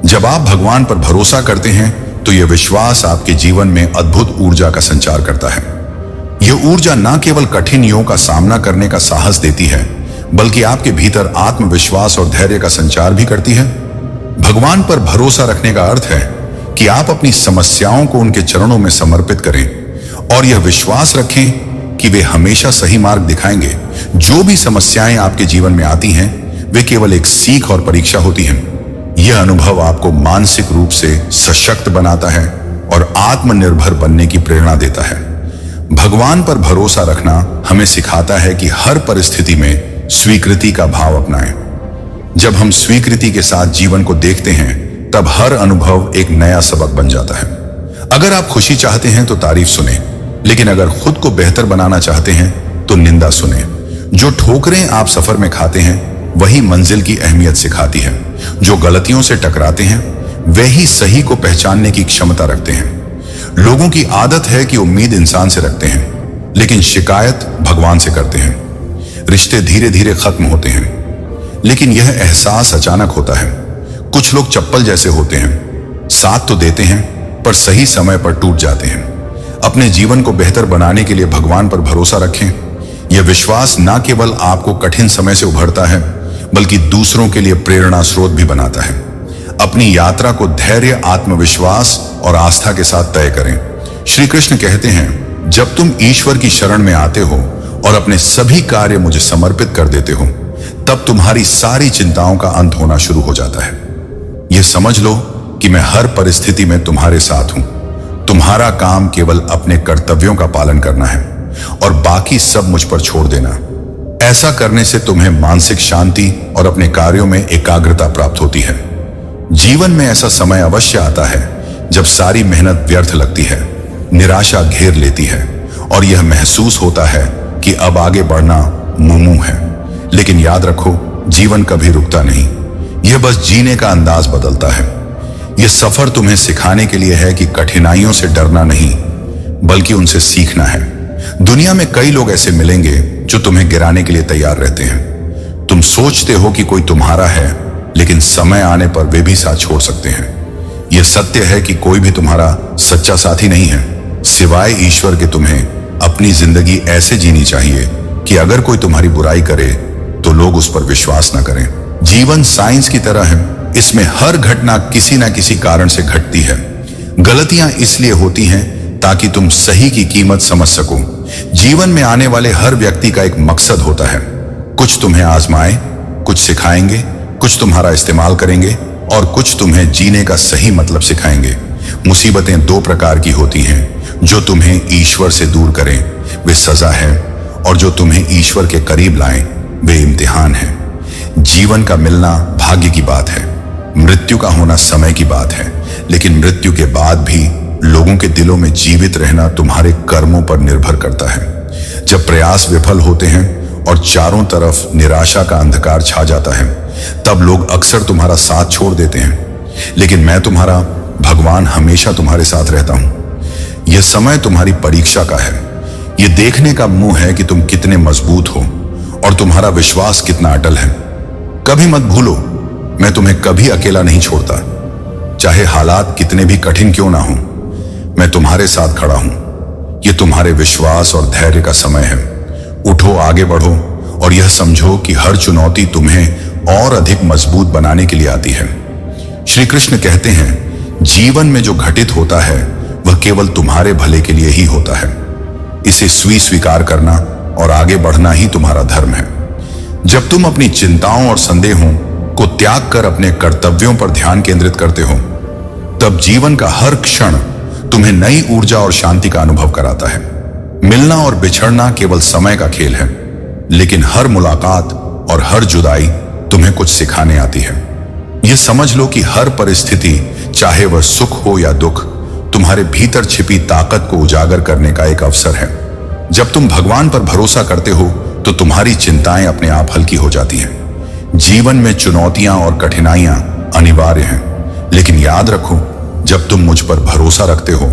A: जब आप भगवान पर भरोसा करते हैं तो यह विश्वास आपके जीवन में अद्भुत ऊर्जा का संचार करता है। यह ऊर्जा न केवल कठिन युगों का सामना करने का साहस देती है, बल्कि आपके भीतर आत्मविश्वास और धैर्य का संचार भी करती है। भगवान पर भरोसा रखने का अर्थ है कि आप अपनी समस्याओं को उनके चरणों में समर्पित करें और यह विश्वास रखें कि वे हमेशा सही मार्ग दिखाएंगे। जो भी समस्याएं आपके जीवन में आती हैं वे केवल एक सीख और परीक्षा होती हैं। यह अनुभव आपको मानसिक रूप से सशक्त बनाता है और आत्मनिर्भर बनने की प्रेरणा देता है। भगवान पर भरोसा रखना हमें सिखाता है कि हर परिस्थिति में स्वीकृति का भाव अपनाएं। जब हम स्वीकृति के साथ जीवन को देखते हैं तब हर अनुभव एक नया सबक बन जाता है। अगर आप खुशी चाहते हैं तो तारीफ सुने, लेकिन अगर खुद को बेहतर बनाना चाहते हैं तो निंदा सुने। जो ठोकरें आप सफर में खाते हैं वही मंजिल की अहमियत सिखाती है। जो गलतियों से टकराते हैं वे ही सही को पहचानने की क्षमता रखते हैं। लोगों की आदत है कि उम्मीद इंसान से रखते हैं, लेकिन शिकायत भगवान से करते हैं। रिश्ते धीरे धीरे खत्म होते हैं, लेकिन यह एहसास अचानक होता है। कुछ लोग चप्पल जैसे होते हैं, साथ तो देते हैं पर सही समय पर टूट जाते हैं। अपने जीवन को बेहतर बनाने के लिए भगवान पर भरोसा रखें। यह विश्वास न केवल आपको कठिन समय से उभरता है बल्कि दूसरों के लिए प्रेरणा स्रोत भी बनाता है। अपनी यात्रा को धैर्य, आत्मविश्वास और आस्था के साथ तय करें। श्री कृष्ण कहते हैं, जब तुम ईश्वर की शरण में आते हो और अपने सभी कार्य मुझे समर्पित कर देते हो तब तुम्हारी सारी चिंताओं का अंत होना शुरू हो जाता है। यह समझ लो कि मैं हर परिस्थिति में तुम्हारे साथ हूं। तुम्हारा काम केवल अपने कर्तव्यों का पालन करना है और बाकी सब मुझ पर छोड़ देना। ऐसा करने से तुम्हें मानसिक शांति और अपने कार्यों में एकाग्रता प्राप्त होती है। जीवन में ऐसा समय अवश्य आता है जब सारी मेहनत व्यर्थ लगती है, निराशा घेर लेती है और यह महसूस होता है कि अब आगे बढ़ना मुमकिन है। लेकिन याद रखो, जीवन कभी रुकता नहीं, यह बस जीने का अंदाज बदलता है। यह सफर तुम्हें सिखाने के लिए है कि कठिनाइयों से डरना नहीं बल्कि उनसे सीखना है। दुनिया में कई लोग ऐसे मिलेंगे जो तुम्हें गिराने के लिए तैयार रहते हैं। तुम सोचते हो कि कोई तुम्हारा है, लेकिन समय आने पर वे भी साथ छोड़ सकते हैं। यह सत्य है कि कोई भी तुम्हारा सच्चा साथी नहीं है, सिवाय ईश्वर के। तुम्हें अपनी जिंदगी ऐसे जीनी चाहिए कि अगर कोई तुम्हारी बुराई करे तो लोग उस पर विश्वास न करें। जीवन साइंस की तरह है, इसमें हर घटना किसी न किसी कारण से घटती है। गलतियां इसलिए होती हैं ताकि तुम सही की कीमत समझ सको। जीवन में आने वाले हर व्यक्ति का एक मकसद होता है। कुछ तुम्हें आजमाए, कुछ सिखाएंगे, कुछ तुम्हारा इस्तेमाल करेंगे और कुछ तुम्हें जीने का सही मतलब सिखाएंगे। मुसीबतें दो प्रकार की होती हैं, जो तुम्हें ईश्वर से दूर करें वे सजा है, और जो तुम्हें ईश्वर के करीब लाएं वे इम्तिहान है। जीवन का मिलना भाग्य की बात है, मृत्यु का होना समय की बात है, लेकिन मृत्यु के बाद भी लोगों के दिलों में जीवित रहना तुम्हारे कर्मों पर निर्भर करता है। जब प्रयास विफल होते हैं और चारों तरफ निराशा का अंधकार छा जाता है, तब लोग अक्सर तुम्हारा साथ छोड़ देते हैं, लेकिन मैं तुम्हारा भगवान हमेशा तुम्हारे साथ रहता हूं। यह समय तुम्हारी परीक्षा का है, यह देखने का मुंह है कि तुम कितने मजबूत हो और तुम्हारा विश्वास कितना अटल है। कभी मत भूलो, मैं तुम्हें कभी अकेला नहीं छोड़ता। चाहे हालात कितने भी कठिन क्यों ना हो, मैं तुम्हारे साथ खड़ा हूं। यह तुम्हारे विश्वास और धैर्य का समय है। उठो, आगे बढ़ो और यह समझो कि हर चुनौती तुम्हें और अधिक मजबूत बनाने के लिए आती है। श्री कृष्ण कहते हैं, जीवन में जो घटित होता है वह केवल तुम्हारे भले के लिए ही होता है। इसे स्वीकार करना और आगे बढ़ना ही तुम्हारा धर्म है। जब तुम अपनी चिंताओं और संदेहों को त्याग कर अपने कर्तव्यों पर ध्यान केंद्रित करते हो, तब जीवन का हर क्षण तुम्हें नई ऊर्जा और शांति का अनुभव कराता है। मिलना और बिछड़ना केवल समय का खेल है, लेकिन हर मुलाकात और हर जुदाई तुम्हें कुछ सिखाने आती है। यह समझ लो कि हर परिस्थिति, चाहे वह सुख हो या दुख, तुम्हारे भीतर छिपी ताकत को उजागर करने का एक अवसर है। जब तुम भगवान पर भरोसा करते हो तो तुम्हारी चिंताएं अपने आप हल्की हो जाती हैं। जीवन में चुनौतियां और कठिनाइयां अनिवार्य हैं, लेकिन याद रखो, जब तुम मुझ पर भरोसा रखते हो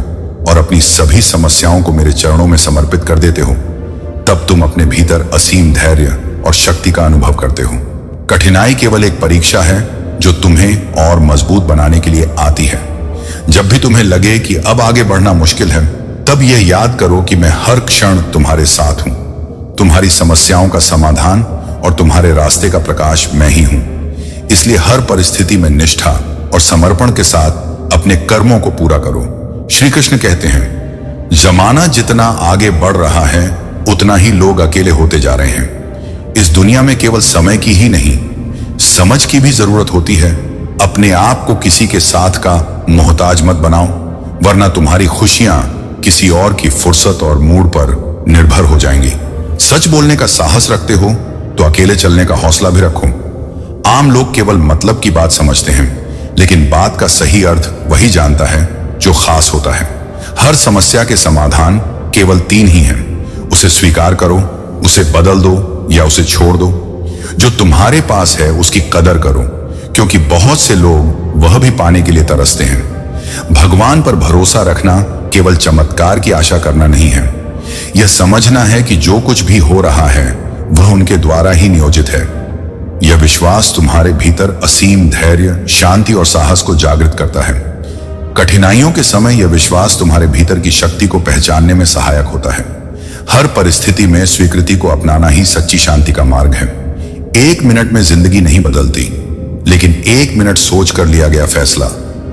A: और अपनी सभी समस्याओं को मेरे चरणों में समर्पित कर देते हो, तब तुम अपने भीतर असीम धैर्य और शक्ति का अनुभव करते हो। कठिनाई केवल एक परीक्षा है जो तुम्हें और मजबूत बनाने के लिए आती है। जब भी तुम्हें लगे कि अब आगे बढ़ना मुश्किल है, तब यह याद करो कि मैं हर क्षण तुम्हारे साथ हूं। तुम्हारी समस्याओं का समाधान और तुम्हारे रास्ते का प्रकाश मैं ही हूं। इसलिए हर परिस्थिति में निष्ठा और समर्पण के साथ अपने कर्मों को पूरा करो। श्री कृष्ण कहते हैं, जमाना जितना आगे बढ़ रहा है उतना ही लोग अकेले होते जा रहे हैं। इस दुनिया में केवल समय की ही नहीं, समझ की भी जरूरत होती है। अपने आप को किसी के साथ का मोहताज मत बनाओ, वरना तुम्हारी खुशियां किसी और की फुर्सत और मूड पर निर्भर हो जाएंगी। सच बोलने का साहस रखते हो तो अकेले चलने का हौसला भी रखो। आम लोग केवल मतलब की बात समझते हैं, लेकिन बात का सही अर्थ वही जानता है जो खास होता है। हर समस्या के समाधान केवल 3 ही हैं। उसे स्वीकार करो, उसे बदल दो या उसे छोड़ दो। जो तुम्हारे पास है उसकी कदर करो, क्योंकि बहुत से लोग वह भी पाने के लिए तरसते हैं। भगवान पर भरोसा रखना केवल चमत्कार की आशा करना नहीं है, यह समझना है कि जो कुछ भी हो रहा है वह उनके द्वारा ही नियोजित है। यह विश्वास तुम्हारे भीतर असीम धैर्य, शांति और साहस को जागृत करता है। कठिनाइयों के समय यह विश्वास तुम्हारे भीतर की शक्ति को पहचानने में सहायक होता है। हर परिस्थिति में स्वीकृति को अपनाना ही सच्ची शांति का मार्ग है। 1 मिनट में जिंदगी नहीं बदलती, लेकिन 1 मिनट सोच कर लिया गया फैसला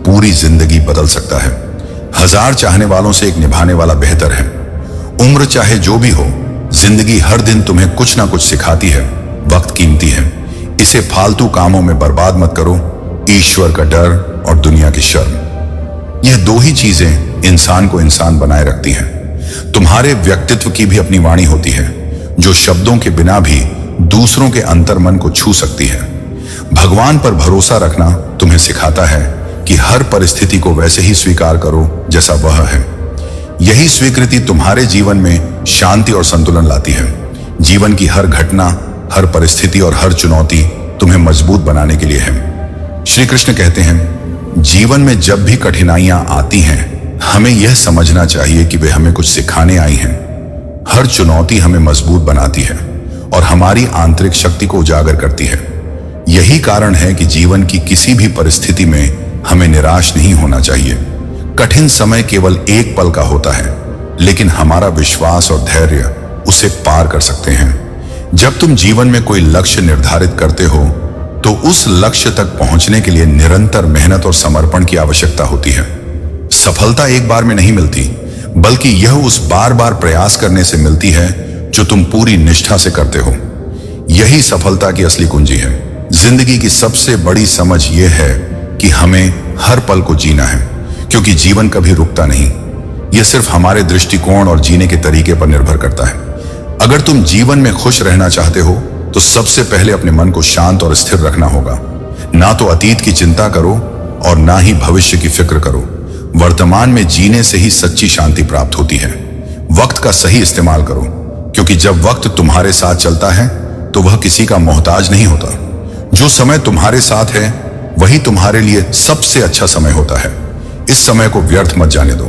A: पूरी जिंदगी बदल सकता है। 1000 चाहने वालों से एक निभाने वाला बेहतर है। उम्र चाहे जो भी हो, जिंदगी हर दिन तुम्हें कुछ ना कुछ सिखाती है। वक्त कीमती है, इसे फालतू कामों में बर्बाद मत करो। ईश्वर का डर और दुनिया की शर्म, यह 2 ही चीजें इंसान को इंसान बनाए रखती हैं। तुम्हारे व्यक्तित्व की भी अपनी वाणी होती है, जो शब्दों के बिना भी दूसरों के अंतर्मन को छू सकती है। भगवान पर भरोसा रखना तुम्हें सिखाता है कि हर परिस्थिति को वैसे ही स्वीकार करो जैसा वह है। यही स्वीकृति तुम्हारे जीवन में शांति और संतुलन लाती है। जीवन की हर घटना, हर परिस्थिति और हर चुनौती तुम्हें मजबूत बनाने के लिए है। श्री कृष्ण कहते हैं, जीवन में जब भी कठिनाइयां आती हैं, हमें यह समझना चाहिए कि वे हमें कुछ सिखाने आई हैं। हर चुनौती हमें मजबूत बनाती है और हमारी आंतरिक शक्ति को उजागर करती है। यही कारण है कि जीवन की किसी भी परिस्थिति में हमें निराश नहीं होना चाहिए। कठिन समय केवल एक पल का होता है, लेकिन हमारा विश्वास और धैर्य उसे पार कर सकते हैं। जब तुम जीवन में कोई लक्ष्य निर्धारित करते हो, तो उस लक्ष्य तक पहुंचने के लिए निरंतर मेहनत और समर्पण की आवश्यकता होती है। सफलता एक बार में नहीं मिलती, बल्कि यह उस बार बार प्रयास करने से मिलती है जो तुम पूरी निष्ठा से करते हो। यही सफलता की असली कुंजी है। जिंदगी की सबसे बड़ी समझ यह है कि हमें हर पल को जीना है, क्योंकि जीवन कभी रुकता नहीं। यह सिर्फ हमारे दृष्टिकोण और जीने के तरीके पर निर्भर करता है। अगर तुम जीवन में खुश रहना चाहते हो तो सबसे पहले अपने मन को शांत और स्थिर रखना होगा। ना तो अतीत की चिंता करो और ना ही भविष्य की फिक्र करो। वर्तमान में जीने से ही सच्ची शांति प्राप्त होती है। वक्त का सही इस्तेमाल करो, क्योंकि जब वक्त तुम्हारे साथ चलता है तो वह किसी का मोहताज नहीं होता। जो समय तुम्हारे साथ है वही तुम्हारे लिए सबसे अच्छा समय होता है। इस समय को व्यर्थ मत जाने दो।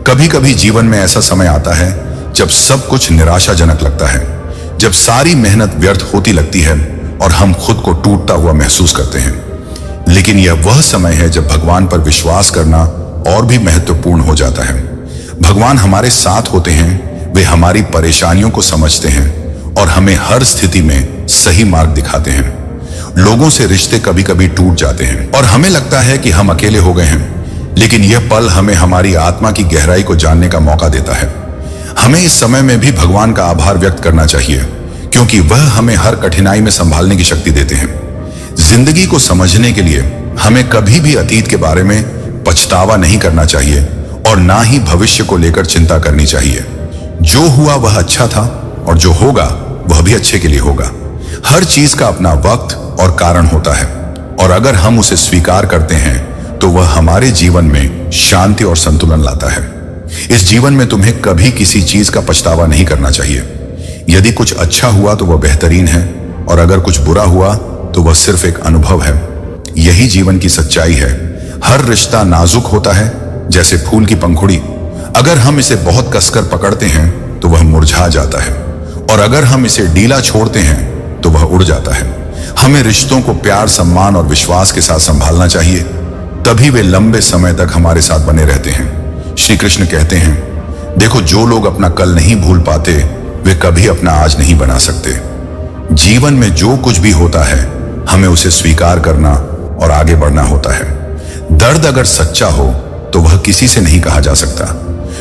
A: कभी कभी जीवन में ऐसा समय आता है जब सब कुछ निराशाजनक लगता है, जब सारी मेहनत व्यर्थ होती लगती है और हम खुद को टूटता हुआ महसूस करते हैं। लेकिन यह वह समय है जब भगवान पर विश्वास करना और भी महत्वपूर्ण हो जाता है। भगवान हमारे साथ होते हैं, वे हमारी परेशानियों को समझते हैं और हमें हर स्थिति में सही मार्ग दिखाते हैं। लोगों से रिश्ते कभी कभी टूट जाते हैं और हमें लगता है कि हम अकेले हो गए हैं, लेकिन यह पल हमें हमारी आत्मा की गहराई को जानने का मौका देता है। हमें इस समय में भी भगवान का आभार व्यक्त करना चाहिए, क्योंकि वह हमें हर कठिनाई में संभालने की शक्ति देते हैं। जिंदगी को समझने के लिए हमें कभी भी अतीत के बारे में पछतावा नहीं करना चाहिए और ना ही भविष्य को लेकर चिंता करनी चाहिए। जो हुआ वह अच्छा था और जो होगा वह भी अच्छे के लिए होगा। हर चीज का अपना वक्त और कारण होता है, और अगर हम उसे स्वीकार करते हैं तो वह हमारे जीवन में शांति और संतुलन लाता है। इस जीवन में तुम्हें कभी किसी चीज का पछतावा नहीं करना चाहिए। यदि कुछ अच्छा हुआ तो वह बेहतरीन है, और अगर कुछ बुरा हुआ तो वह सिर्फ एक अनुभव है। यही जीवन की सच्चाई है। हर रिश्ता नाजुक होता है, जैसे फूल की पंखुड़ी। अगर हम इसे बहुत कसकर पकड़ते हैं तो वह मुरझा जाता है, और अगर हम इसे ढीला छोड़ते हैं तो वह उड़ जाता है। हमें रिश्तों को प्यार, सम्मान और विश्वास के साथ संभालना चाहिए, तभी वे लंबे समय तक हमारे साथ बने रहते हैं। श्री कृष्ण कहते हैं, देखो, जो लोग अपना कल नहीं भूल पाते वे कभी अपना आज नहीं बना सकते। जीवन में जो कुछ भी होता है हमें उसे स्वीकार करना और आगे बढ़ना होता है। दर्द अगर सच्चा हो तो वह किसी से नहीं कहा जा सकता,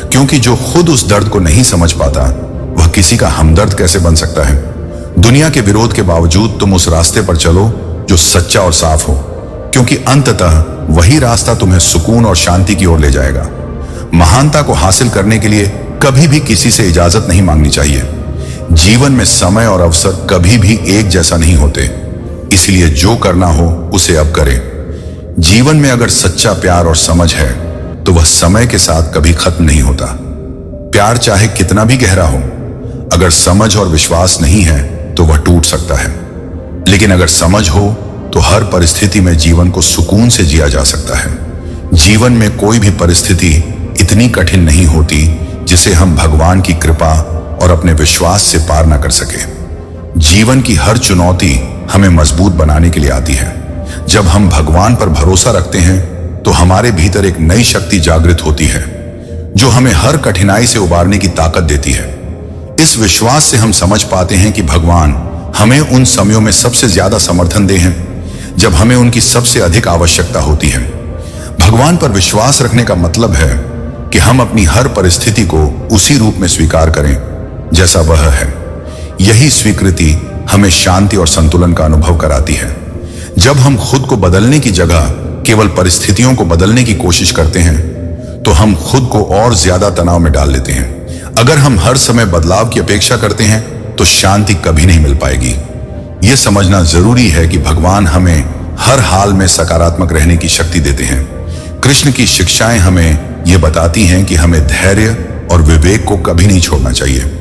A: क्योंकि जो खुद उस दर्द को नहीं समझ पाता वह किसी का हमदर्द कैसे बन सकता है। दुनिया के विरोध के बावजूद तुम उस रास्ते पर चलो जो सच्चा और साफ हो, क्योंकि अंततः वही रास्ता तुम्हें सुकून और शांति की ओर ले जाएगा। महानता को हासिल करने के लिए कभी भी किसी से इजाजत नहीं मांगनी चाहिए। जीवन में समय और अवसर कभी भी एक जैसा नहीं होते, इसलिए जो करना हो उसे अब करें। जीवन में अगर सच्चा प्यार और समझ है तो वह समय के साथ कभी खत्म नहीं होता। प्यार चाहे कितना भी गहरा हो, अगर समझ और विश्वास नहीं है तो वह टूट सकता है। लेकिन अगर समझ हो तो हर परिस्थिति में जीवन को सुकून से जिया जा सकता है। जीवन में कोई भी परिस्थिति इतनी कठिन नहीं होती जिसे हम भगवान की कृपा और अपने विश्वास से पार न कर सके। जीवन की हर चुनौती हमें मजबूत बनाने के लिए आती है। जब हम भगवान पर भरोसा रखते हैं तो हमारे भीतर एक नई शक्ति जागृत होती है, जो हमें हर कठिनाई से उबारने की ताकत देती है। इस विश्वास से हम समझ पाते हैं कि भगवान हमें उन समयों में सबसे ज्यादा समर्थन दे हैं जब हमें उनकी सबसे अधिक आवश्यकता होती है। भगवान पर विश्वास रखने का मतलब है कि हम अपनी हर परिस्थिति को उसी रूप में स्वीकार करें जैसा वह है। यही स्वीकृति हमें शांति और संतुलन का अनुभव कराती है। जब हम खुद को बदलने की जगह केवल परिस्थितियों को बदलने की कोशिश करते हैं तो हम खुद को और ज्यादा तनाव में डाल लेते हैं। अगर हम हर समय बदलाव की अपेक्षा करते हैं तो शांति कभी नहीं मिल पाएगी। यह समझना जरूरी है कि भगवान हमें हर हाल में सकारात्मक रहने की शक्ति देते हैं। कृष्ण की शिक्षाएं हमें यह बताती हैं कि हमें धैर्य और विवेक को कभी नहीं छोड़ना चाहिए।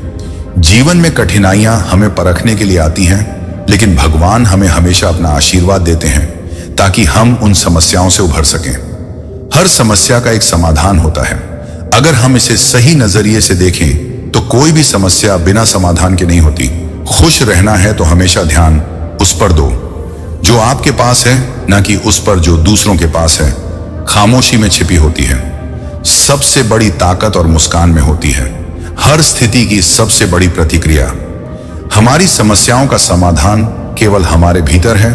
A: जीवन में कठिनाइयां हमें परखने के लिए आती हैं, लेकिन भगवान हमें हमेशा अपना आशीर्वाद देते हैं ताकि हम उन समस्याओं से उभर सकें। हर समस्या का एक समाधान होता है। अगर हम इसे सही नजरिए से देखें तो कोई भी समस्या बिना समाधान के नहीं होती। खुश रहना है तो हमेशा ध्यान उस पर दो जो आपके पास है, न कि उस पर जो दूसरों के पास है। खामोशी में छिपी होती है सबसे बड़ी ताकत और मुस्कान में होती है हर स्थिति की सबसे बड़ी प्रतिक्रिया। हमारी समस्याओं का समाधान केवल हमारे भीतर है,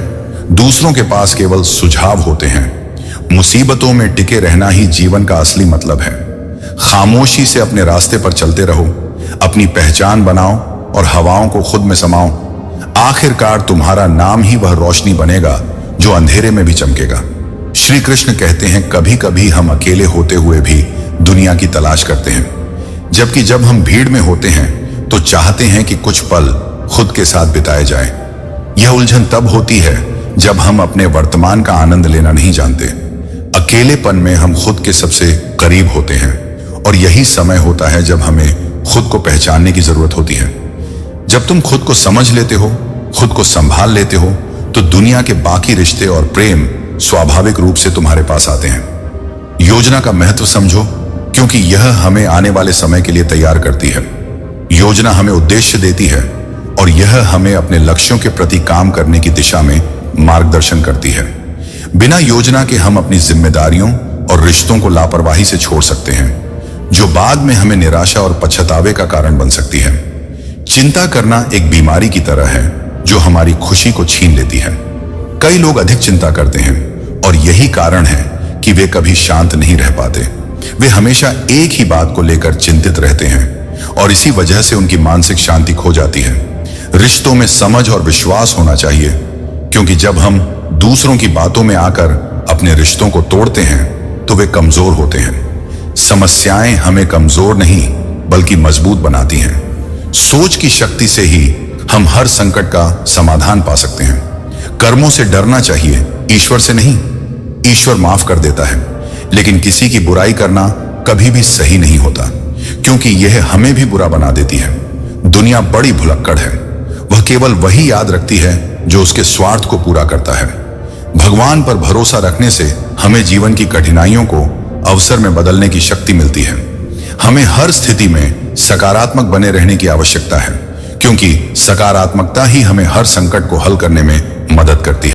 A: दूसरों के पास केवल सुझाव होते हैं। मुसीबतों में टिके रहना ही जीवन का असली मतलब है। खामोशी से अपने रास्ते पर चलते रहो, अपनी पहचान बनाओ और हवाओं को खुद में समाओ। आखिरकार तुम्हारा नाम ही वह रोशनी बनेगा जो अंधेरे में भी चमकेगा। श्री श्री कृष्ण कहते हैं, कभी कभी हम अकेले होते हुए भी दुनिया की तलाश करते हैं, जबकि जब हम भीड़ में होते हैं तो चाहते हैं कि कुछ पल खुद के साथ बिताए जाएं। यह उलझन तब होती है जब हम अपने वर्तमान का आनंद लेना नहीं जानते। अकेलेपन में हम खुद के सबसे करीब होते हैं और यही समय होता है जब हमें खुद को पहचानने की जरूरत होती है। जब तुम खुद को समझ लेते हो, खुद को संभाल लेते हो, तो दुनिया के बाकी रिश्ते और प्रेम स्वाभाविक रूप से तुम्हारे पास आते हैं। योजना का महत्व समझो, क्योंकि यह हमें आने वाले समय के लिए तैयार करती है। योजना हमें उद्देश्य देती है और यह हमें अपने लक्ष्यों के प्रति काम करने की दिशा में मार्गदर्शन करती है। बिना योजना के हम अपनी जिम्मेदारियों और रिश्तों को लापरवाही से छोड़ सकते हैं, जो बाद में हमें निराशा और पछतावे का कारण बन सकती है। चिंता करना एक बीमारी की तरह है जो हमारी खुशी को छीन लेती है। कई लोग अधिक चिंता करते हैं और यही कारण है कि वे कभी शांत नहीं रह पाते। वे हमेशा एक ही बात को लेकर चिंतित रहते हैं और इसी वजह से उनकी मानसिक शांति खो जाती है। रिश्तों में समझ और विश्वास होना चाहिए, क्योंकि जब हम दूसरों की बातों में आकर अपने रिश्तों को तोड़ते हैं तो वे कमजोर होते हैं। समस्याएं हमें कमजोर नहीं बल्कि मजबूत बनाती हैं। सोच की शक्ति से ही हम हर संकट का समाधान पा सकते हैं। कर्मों से डरना चाहिए, ईश्वर से नहीं। ईश्वर माफ कर देता है, लेकिन किसी की बुराई करना कभी भी सही नहीं होता, क्योंकि यह हमें भी बुरा बना देती है। दुनिया बड़ी भुलक्कड़ है, वह केवल वही याद रखती है जो उसके स्वार्थ को पूरा करता है। भगवान पर भरोसा रखने से हमें जीवन की कठिनाइयों को अवसर में बदलने की शक्ति मिलती है। हमें हर स्थिति में सकारात्मक बने रहने की आवश्यकता है, क्योंकि सकारात्मकता ही हमें हर संकट को हल करने में मदद करती है।